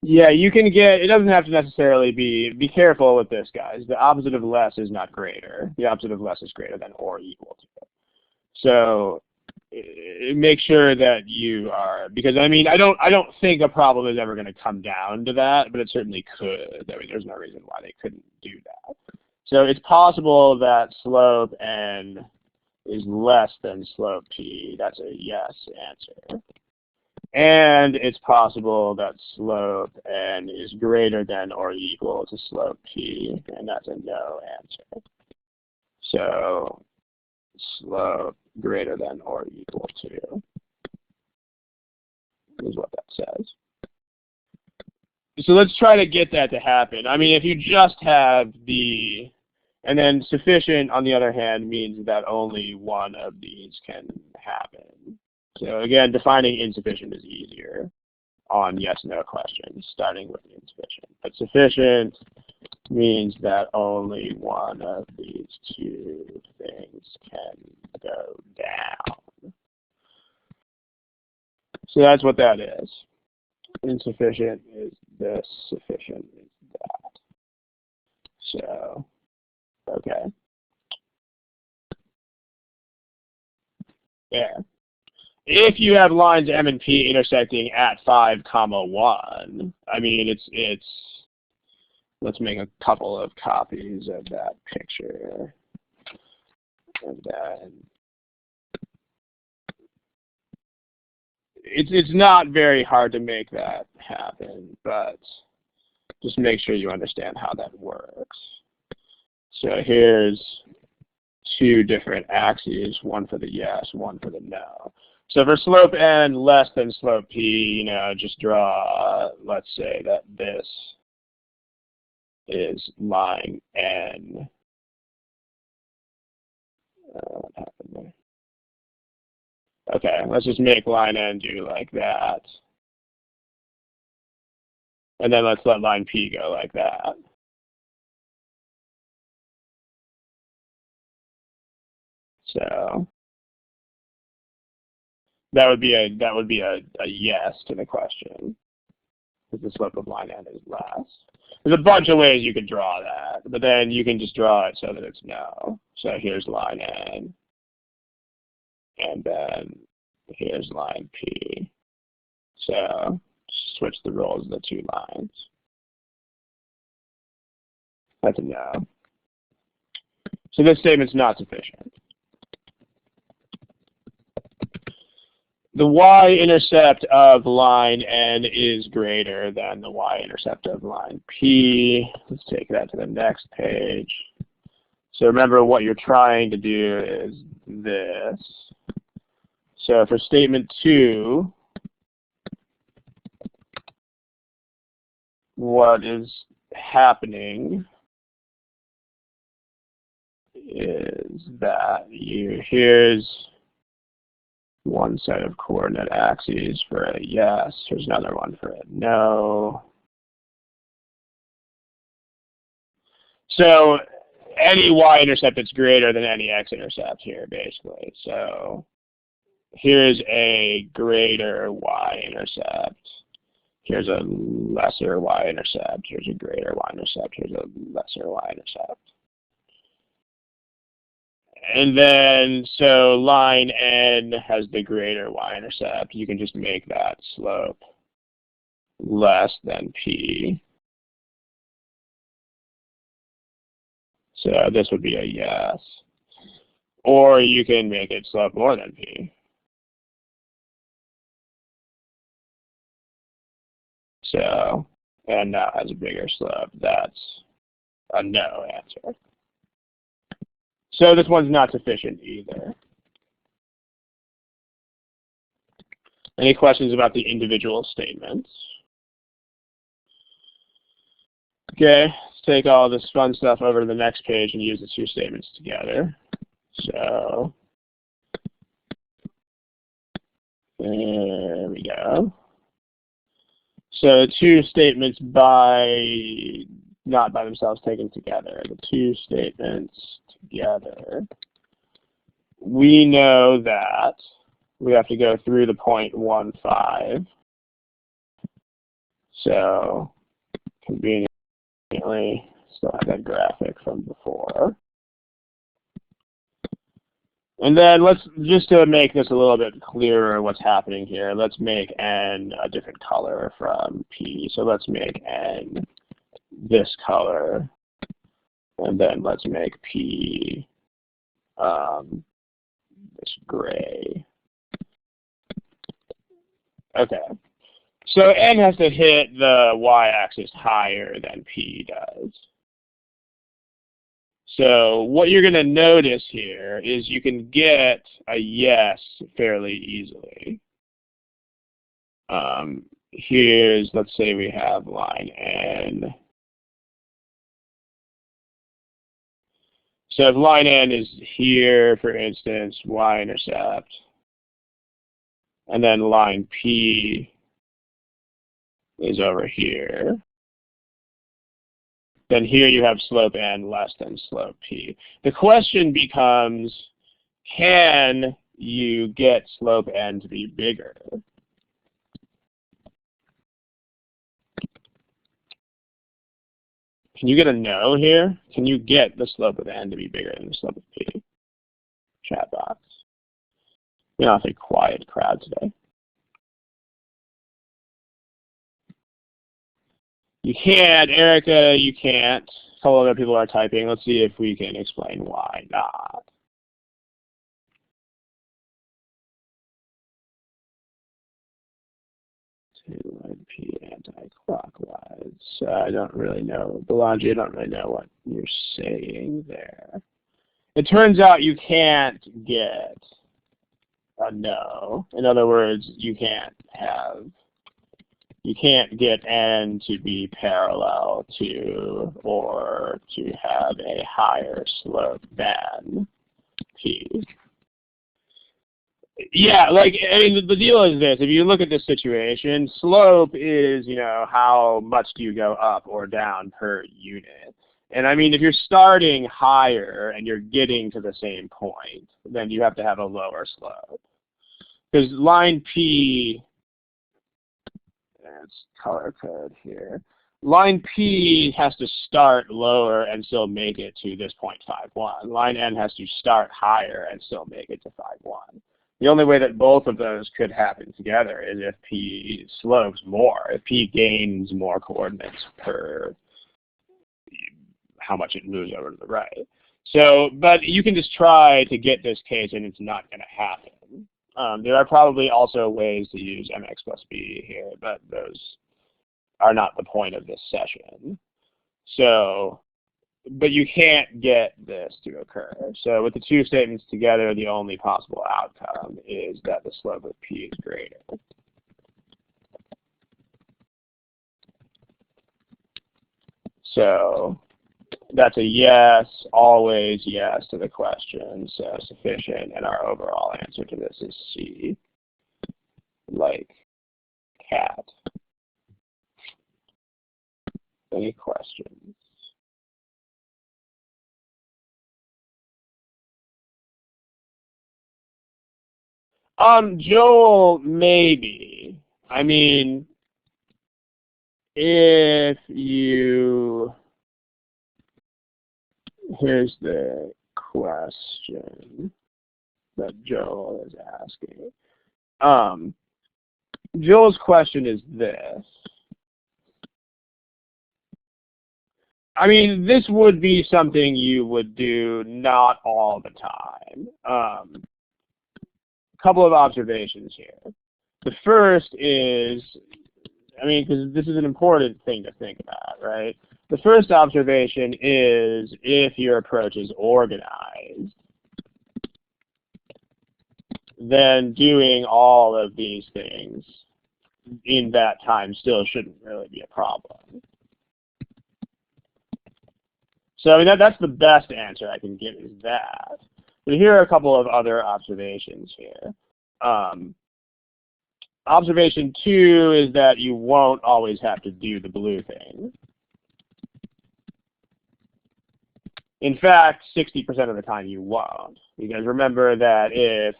Yeah, you can get, it doesn't have to necessarily be careful with this, guys. The opposite of less is not greater. The opposite of less is greater than or equal to it. So make sure that you are, because I mean, I don't think a problem is ever going to come down to that, but it certainly could. I mean, there's no reason why they couldn't do that. So it's possible that slope n is less than slope p. That's a yes answer. And it's possible that slope n is greater than or equal to slope p, and that's a no answer. So slope greater than or equal to is what that says. So let's try to get that to happen. I mean, if you just have the, and then sufficient, on the other hand, means that only one of these can happen. So again, defining insufficient is easier on yes/no questions, starting with insufficient. But sufficient means that only one of these two things can go down. So that's what that is. Insufficient is this, sufficient is that. So, okay. There. If you have lines M and P intersecting at 5, 1, I mean, it's, let's make a couple of copies of that picture. And then it's not very hard to make that happen, but just make sure you understand how that works. So here's 2 different axes, one for the yes, one for the no. So for slope n less than slope p, you know, just draw, let's say that this is line n. What happened there? Okay, let's just make line n do like that. And then let's let line p go like that. So that would be a yes to the question, because the slope of line n is less. There's a bunch of ways you could draw that, but then you can just draw it so that it's no. So here's line n, and then here's line p. So switch the roles of the 2 lines. That's a no. So this statement's not sufficient. The y-intercept of line n is greater than the y-intercept of line p. Let's take that to the next page. So remember, what you're trying to do is this. So for statement 2, what is happening is that here's one set of coordinate axes for a yes, here's another one for a no. So any y-intercept that's greater than any x-intercept here, basically. So here's a greater y-intercept. Here's a lesser y-intercept. Here's a greater y-intercept. Here's a lesser y-intercept. And then, so line N has the greater y-intercept. You can just make that slope less than P. So this would be a yes. Or you can make it slope more than P. So, and now has a bigger slope. That's a no answer. So this one's not sufficient either. Any questions about the individual statements? Okay, let's take all this fun stuff over to the next page and use the two statements together. So, there we go. So two statements not by themselves taken together. The two statements together. We know that we have to go through the 0.15. So conveniently, still have that graphic from before. And then let's, just to make this a little bit clearer what's happening here, let's make N a different color from P. So let's make N this color, and then let's make P this gray. Okay. So N has to hit the y-axis higher than P does. So what you're going to notice here is you can get a yes fairly easily. Here's, let's say we have line N. So if line N is here, for instance, y-intercept, and then line P is over here, then here you have slope N less than slope P. The question becomes, can you get slope N to be bigger? Can you get a no here? Can you get the slope of N to be bigger than the slope of P? Chat box. We're not a quiet crowd today. You can't, Erica, you can't. A couple other people are typing. Let's see if we can explain why not. Line P anti-clockwise. I don't really know. Belanger, I don't really know what you're saying there. It turns out you can't get a no. In other words, you can't get N to be parallel to or to have a higher slope than P. Yeah, like, I mean, the deal is this. If you look at this situation, slope is, you know, how much do you go up or down per unit. And I mean, if you're starting higher and you're getting to the same point, then you have to have a lower slope. Because line P, let's color code here. Line P has to start lower and still make it to this 0.51. Line N has to start higher and still make it to 5.1. The only way that both of those could happen together is if P slopes more, if P gains more coordinates per how much it moves over to the right. So, but you can just try to get this case and it's not going to happen. There are probably also ways to use MX plus B here, but those are not the point of this session. So, but you can't get this to occur. So with the two statements together, the only possible outcome is that the slope of P is greater. So that's a yes, always yes to the question, so sufficient, and our overall answer to this is C, like cat. Any questions? Joel, maybe. I mean, if you, here's the question that Joel is asking. Joel's question is this. I mean, this would be something you would do not all the time. Couple of observations here. The first is, I mean, because this is an important thing to think about, right? The first observation is if your approach is organized, then doing all of these things in that time still shouldn't really be a problem. So I mean, that's the best answer I can give is that. But here are a couple of other observations here. Observation 2 is that you won't always have to do the blue thing. In fact, 60% of the time you won't. Because remember that if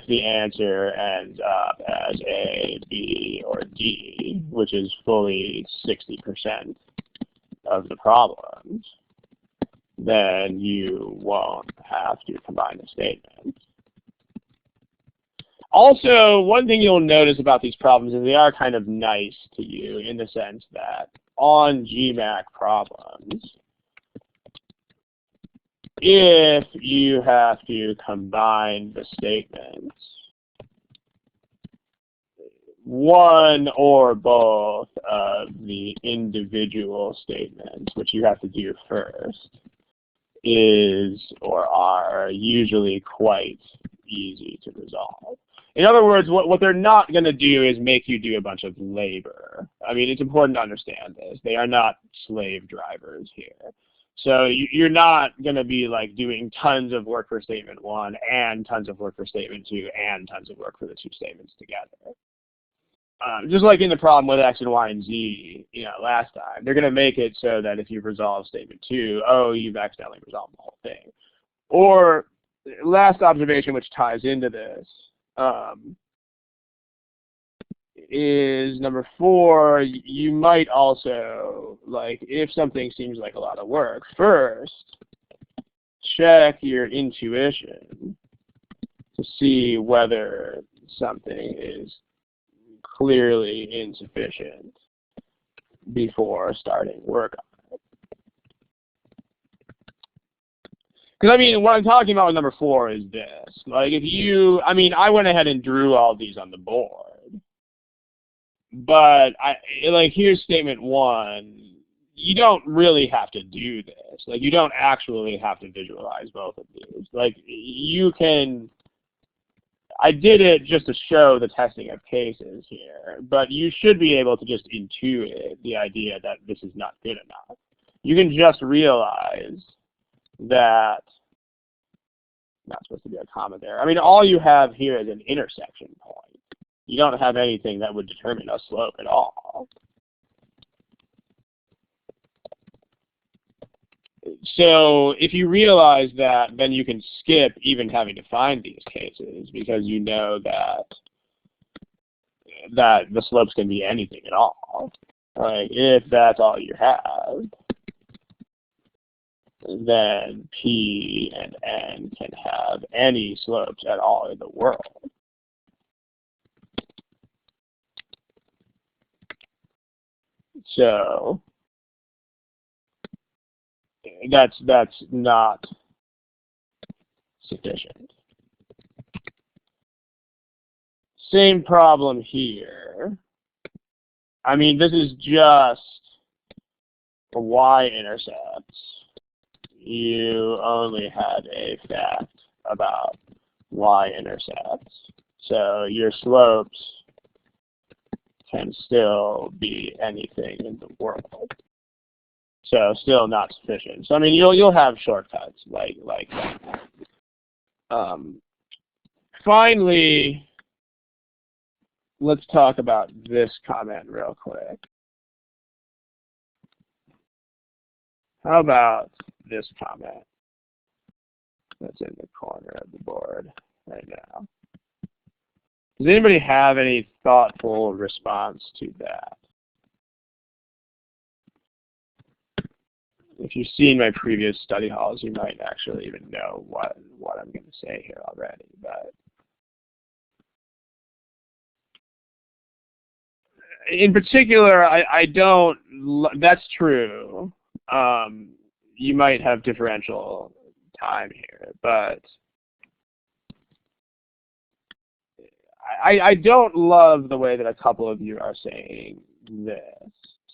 the answer ends up as A, B, or D, which is fully 60% of the problems, then you won't have to combine the statements. Also, one thing you'll notice about these problems is they are kind of nice to you in the sense that on GMAC problems, if you have to combine the statements, one or both of the individual statements, which you have to do first, is or are usually quite easy to resolve. In other words, what they're not going to do is make you do a bunch of labor. I mean, it's important to understand this. They are not slave drivers here. So you're not going to be like doing tons of work for statement 1 and tons of work for statement 2 and tons of work for the two statements together. Just like in the problem with X and Y and Z, last time, they're going to make it so that if you resolve statement 2, oh, you've accidentally resolved the whole thing. Or last observation, which ties into this, is number 4, you might also, like, if something seems like a lot of work, first, check your intuition to see whether something is clearly insufficient before starting work on it. Because, I mean, what I'm talking about with number 4 is this. Like, I went ahead and drew all these on the board. But, here's statement 1. You don't really have to do this. Like, you don't actually have to visualize both of these. Like, you can... I did it just to show the testing of cases here, but you should be able to just intuit the idea that this is not good enough. You can just realize that, not supposed to be a comma there. I mean, all you have here is an intersection point. You don't have anything that would determine a slope at all. So if you realize that, then you can skip even having to find these cases because you know that the slopes can be anything at all. Like, if that's all you have, then P and N can have any slopes at all in the world. So that's not sufficient. Same problem here. I mean, this is just y-intercepts. You only had a fact about y-intercepts. So your slopes can still be anything in the world. So still not sufficient. So I mean, you'll have shortcuts like that. Finally, let's talk about this comment real quick. How about this comment that's in the corner of the board right now? Does anybody have any thoughtful response to that? if you've seen my previous study halls, you might actually even know what I'm going to say here already. But in particular, I don't. That's true. You might have differential time here, but I don't love the way that a couple of you are saying this.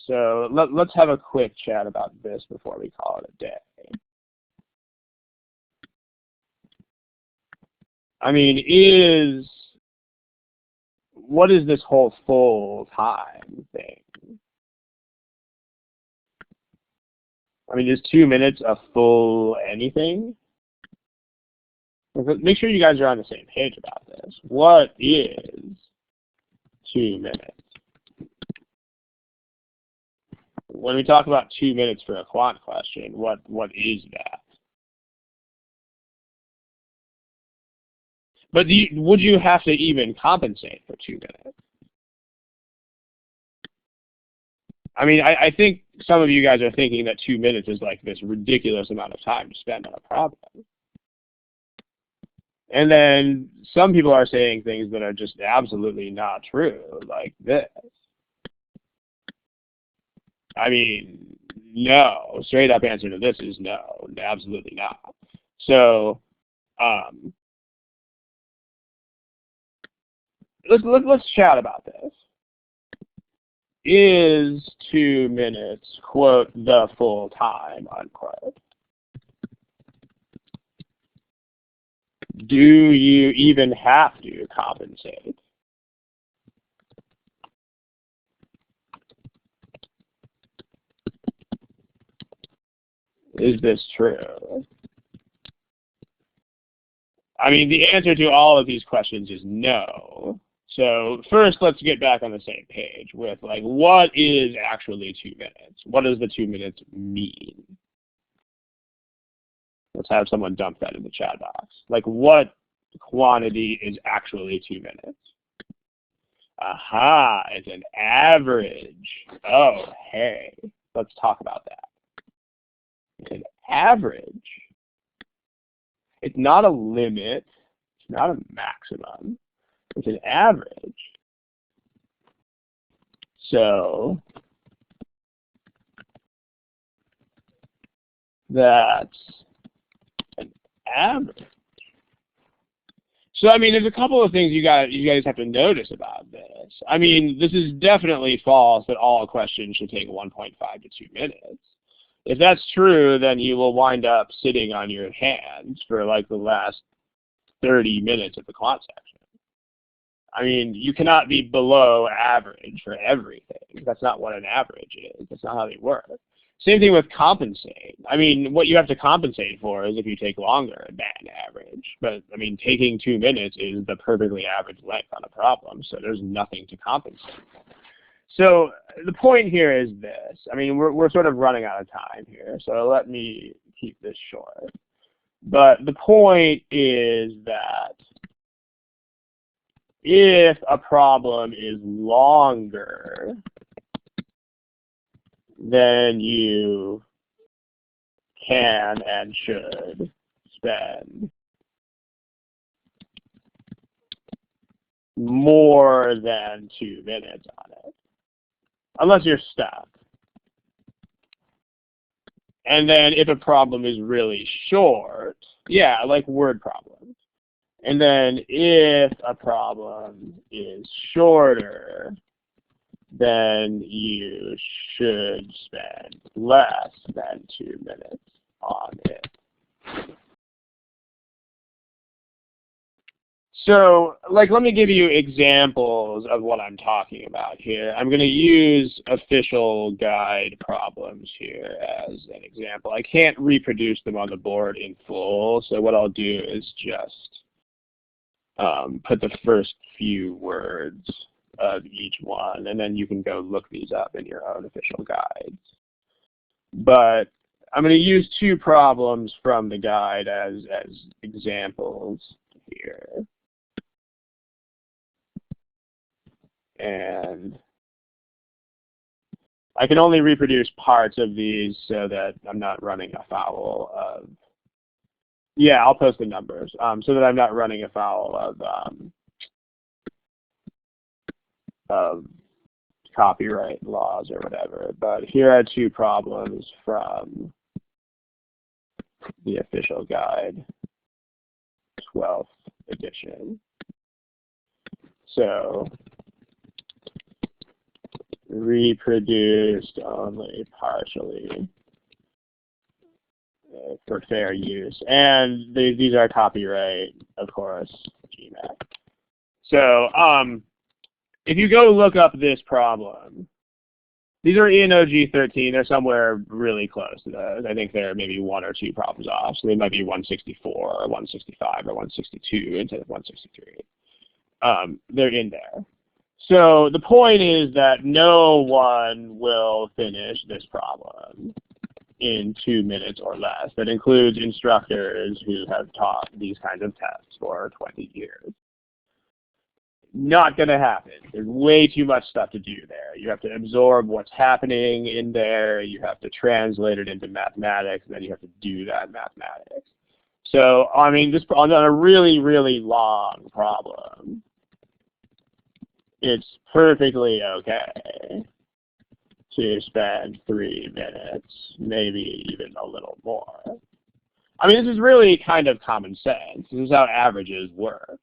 So let's have a quick chat about this before we call it a day. I mean, what is this whole full time thing? I mean, is 2 minutes a full anything? Make sure you guys are on the same page about this. What is 2 minutes? When we talk about 2 minutes for a quant question, what is that? But would you have to even compensate for 2 minutes? I mean, I think some of you guys are thinking that 2 minutes is like this ridiculous amount of time to spend on a problem. And then some people are saying things that are just absolutely not true, like this. I mean, no. Straight up answer to this is no, absolutely not. So let's chat about this. Is 2 minutes, quote, the full time, unquote? Do you even have to compensate? Is this true? I mean, the answer to all of these questions is no. So first, let's get back on the same page with, like, what is actually 2 minutes? What does the 2 minutes mean? Let's have someone dump that in the chat box. Like, what quantity is actually 2 minutes? Aha, it's an average. Oh, hey, let's talk about that. It's an average. It's not a limit. It's not a maximum. It's an average. So that's an average. So I mean, there's a couple of things you guys have to notice about this. I mean, this is definitely false that all questions should take 1.5 to 2 minutes. If that's true, then you will wind up sitting on your hands for like the last 30 minutes of the quant section. I mean, you cannot be below average for everything. That's not what an average is. That's not how they work. Same thing with compensate. I mean, what you have to compensate for is if you take longer than average. But, I mean, taking 2 minutes is the perfectly average length on a problem, so there's nothing to compensate for. So the point here is this. I mean, we're sort of running out of time here, so let me keep this short. But the point is that if a problem is longer than you can and should spend more than 2 minutes on it, unless you're stuck. And then if a problem is really short, yeah, like word problems. And then if a problem is shorter, then you should spend less than 2 minutes on it. So, like, let me give you examples of what I'm talking about here. I'm going to use official guide problems here as an example. I can't reproduce them on the board in full, so what I'll do is just put the first few words of each one, and then you can go look these up in your own official guides. But I'm going to use 2 problems from the guide as examples here. And I can only reproduce parts of these so that I'm not running afoul of, yeah, I'll post the numbers, so that I'm not running afoul of copyright laws or whatever. But here are two problems from the official guide, 12th edition. So, reproduced only partially for fair use. And these are copyright, of course, GMAC. So, if you go look up this problem, these are in OG13. They're somewhere really close to those. I think they're maybe one or two problems off. So they might be 164 or 165 or 162 instead of 163. They're in there. So the point is that no one will finish this problem in 2 minutes or less. That includes instructors who have taught these kinds of tests for 20 years. Not going to happen. There's way too much stuff to do there. You have to absorb what's happening in there. You have to translate it into mathematics, and then you have to do that mathematics. So, I mean, this on a really, really long problem, it's perfectly okay to spend 3 minutes, maybe even a little more. I mean, this is really kind of common sense. This is how averages work.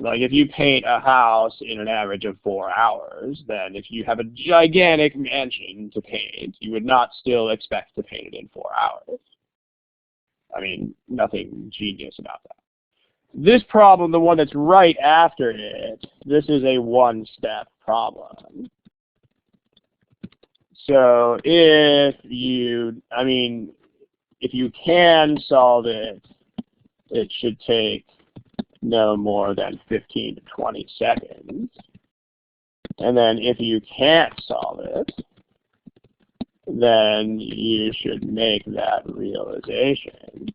Like, if you paint a house in an average of 4 hours, then if you have a gigantic mansion to paint, you would not still expect to paint it in 4 hours. I mean, nothing genius about that. This problem, the one that's right after it, this is a one-step problem. So if you can solve it, it should take no more than 15 to 20 seconds. And then if you can't solve it, then you should make that realization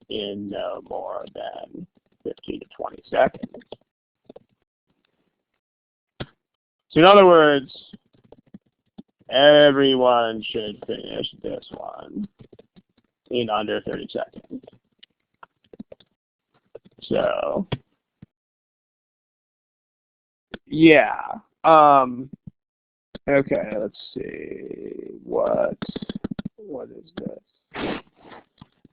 in no more than 15 to 20 seconds. So in other words, everyone should finish this one in under 30 seconds. So, yeah. Okay, let's see. What is this?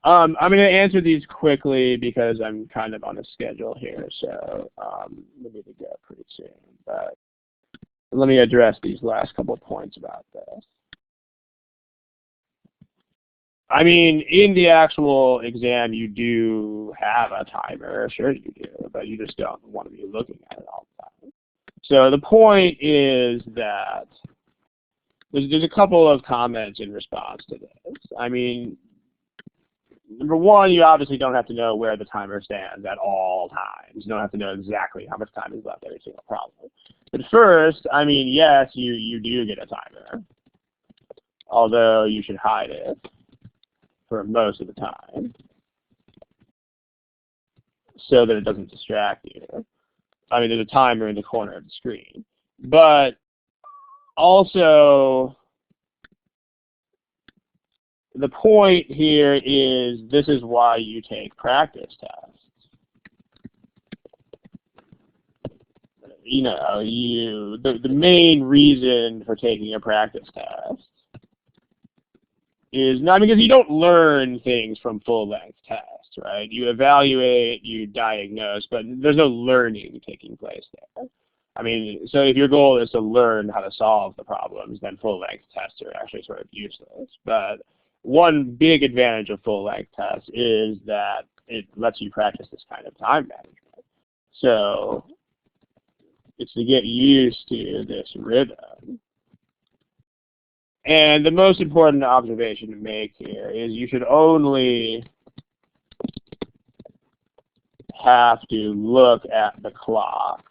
I'm going to answer these quickly because I'm kind of on a schedule here, so we need to go pretty soon. But let me address these last couple of points about this. I mean, in the actual exam, you do have a timer. Sure you do, but you just don't want to be looking at it all the time. So the point is that there's a couple of comments in response to this. I mean, number one, you obviously don't have to know where the timer stands at all times. You don't have to know exactly how much time is left every single problem. But first, I mean, yes, you do get a timer, although you should hide it for most of the time so that it doesn't distract you. I mean, there's a timer in the corner of the screen. But also, the point here is this is why you take practice tests. You know, the main reason for taking a practice test is not because you don't learn things from full-length tests, right? You evaluate, you diagnose, but there's no learning taking place there. I mean, so if your goal is to learn how to solve the problems, then full-length tests are actually sort of useless. But one big advantage of full-length tests is that it lets you practice this kind of time management. So it's to get used to this rhythm. And the most important observation to make here is you should only have to look at the clock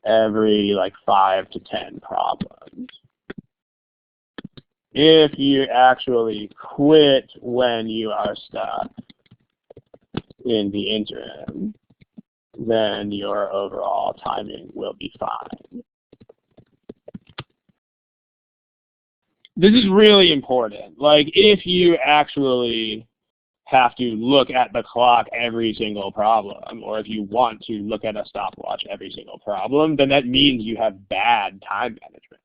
every like 5 to 10 problems. If you actually quit when you are stuck in the interim, then your overall timing will be fine. this is really important. Like, if you actually have to look at the clock every single problem, or if you want to look at a stopwatch every single problem, then that means you have bad time management.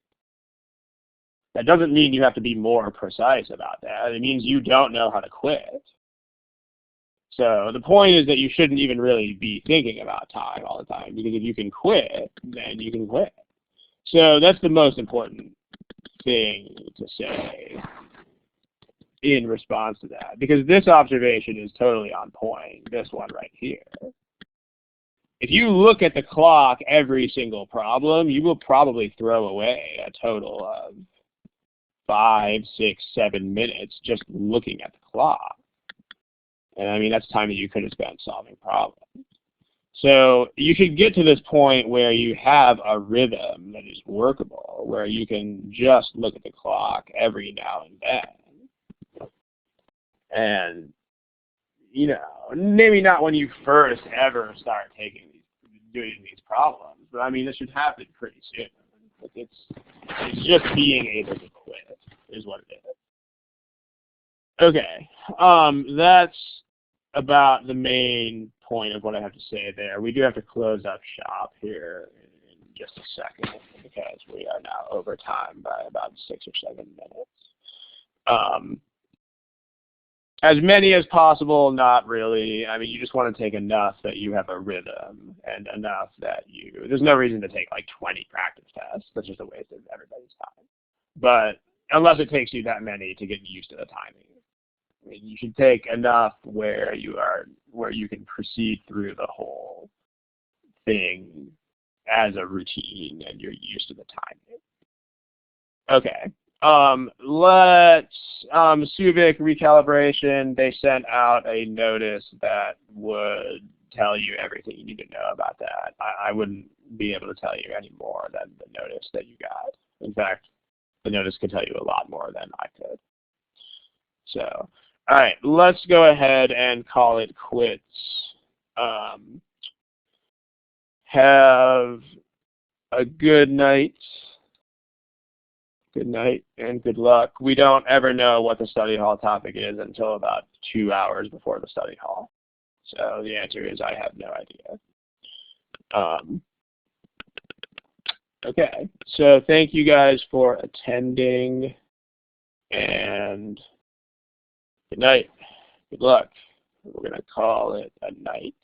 That doesn't mean you have to be more precise about that. It means you don't know how to quit. So the point is that you shouldn't even really be thinking about time all the time, because if you can quit, then you can quit. So that's the most important thing to say in response to that, because this observation is totally on point, this one right here. If you look at the clock every single problem, you will probably throw away a total of 5, 6, 7 minutes just looking at the clock. And I mean, that's time that you could have spent solving problems. So you should get to this point where you have a rhythm that is workable, where you can just look at the clock every now and then. And, you know, maybe not when you first ever start doing these problems, but I mean, this should happen pretty soon. It's just being able to quit is what it is. Okay, that's about the main point of what I have to say there. We do have to close up shop here in just a second, because we are now over time by about 6 or 7 minutes. As many as possible, not really. I mean, you just want to take enough that you have a rhythm, and enough that there's no reason to take like 20 practice tests. That's just a waste of everybody's time. But unless it takes you that many to get used to the timing. I mean, you should take enough where you can proceed through the whole thing as a routine and you're used to the timing. Okay. Subic recalibration, they sent out a notice that would tell you everything you need to know about that. I wouldn't be able to tell you any more than the notice that you got. In fact, the notice could tell you a lot more than I could. So, all right, let's go ahead and call it quits. Have a good night. Good night and good luck. We don't ever know what the study hall topic is until about 2 hours before the study hall. So the answer is I have no idea. Okay, so thank you guys for attending, and good night. Good luck. We're going to call it a night.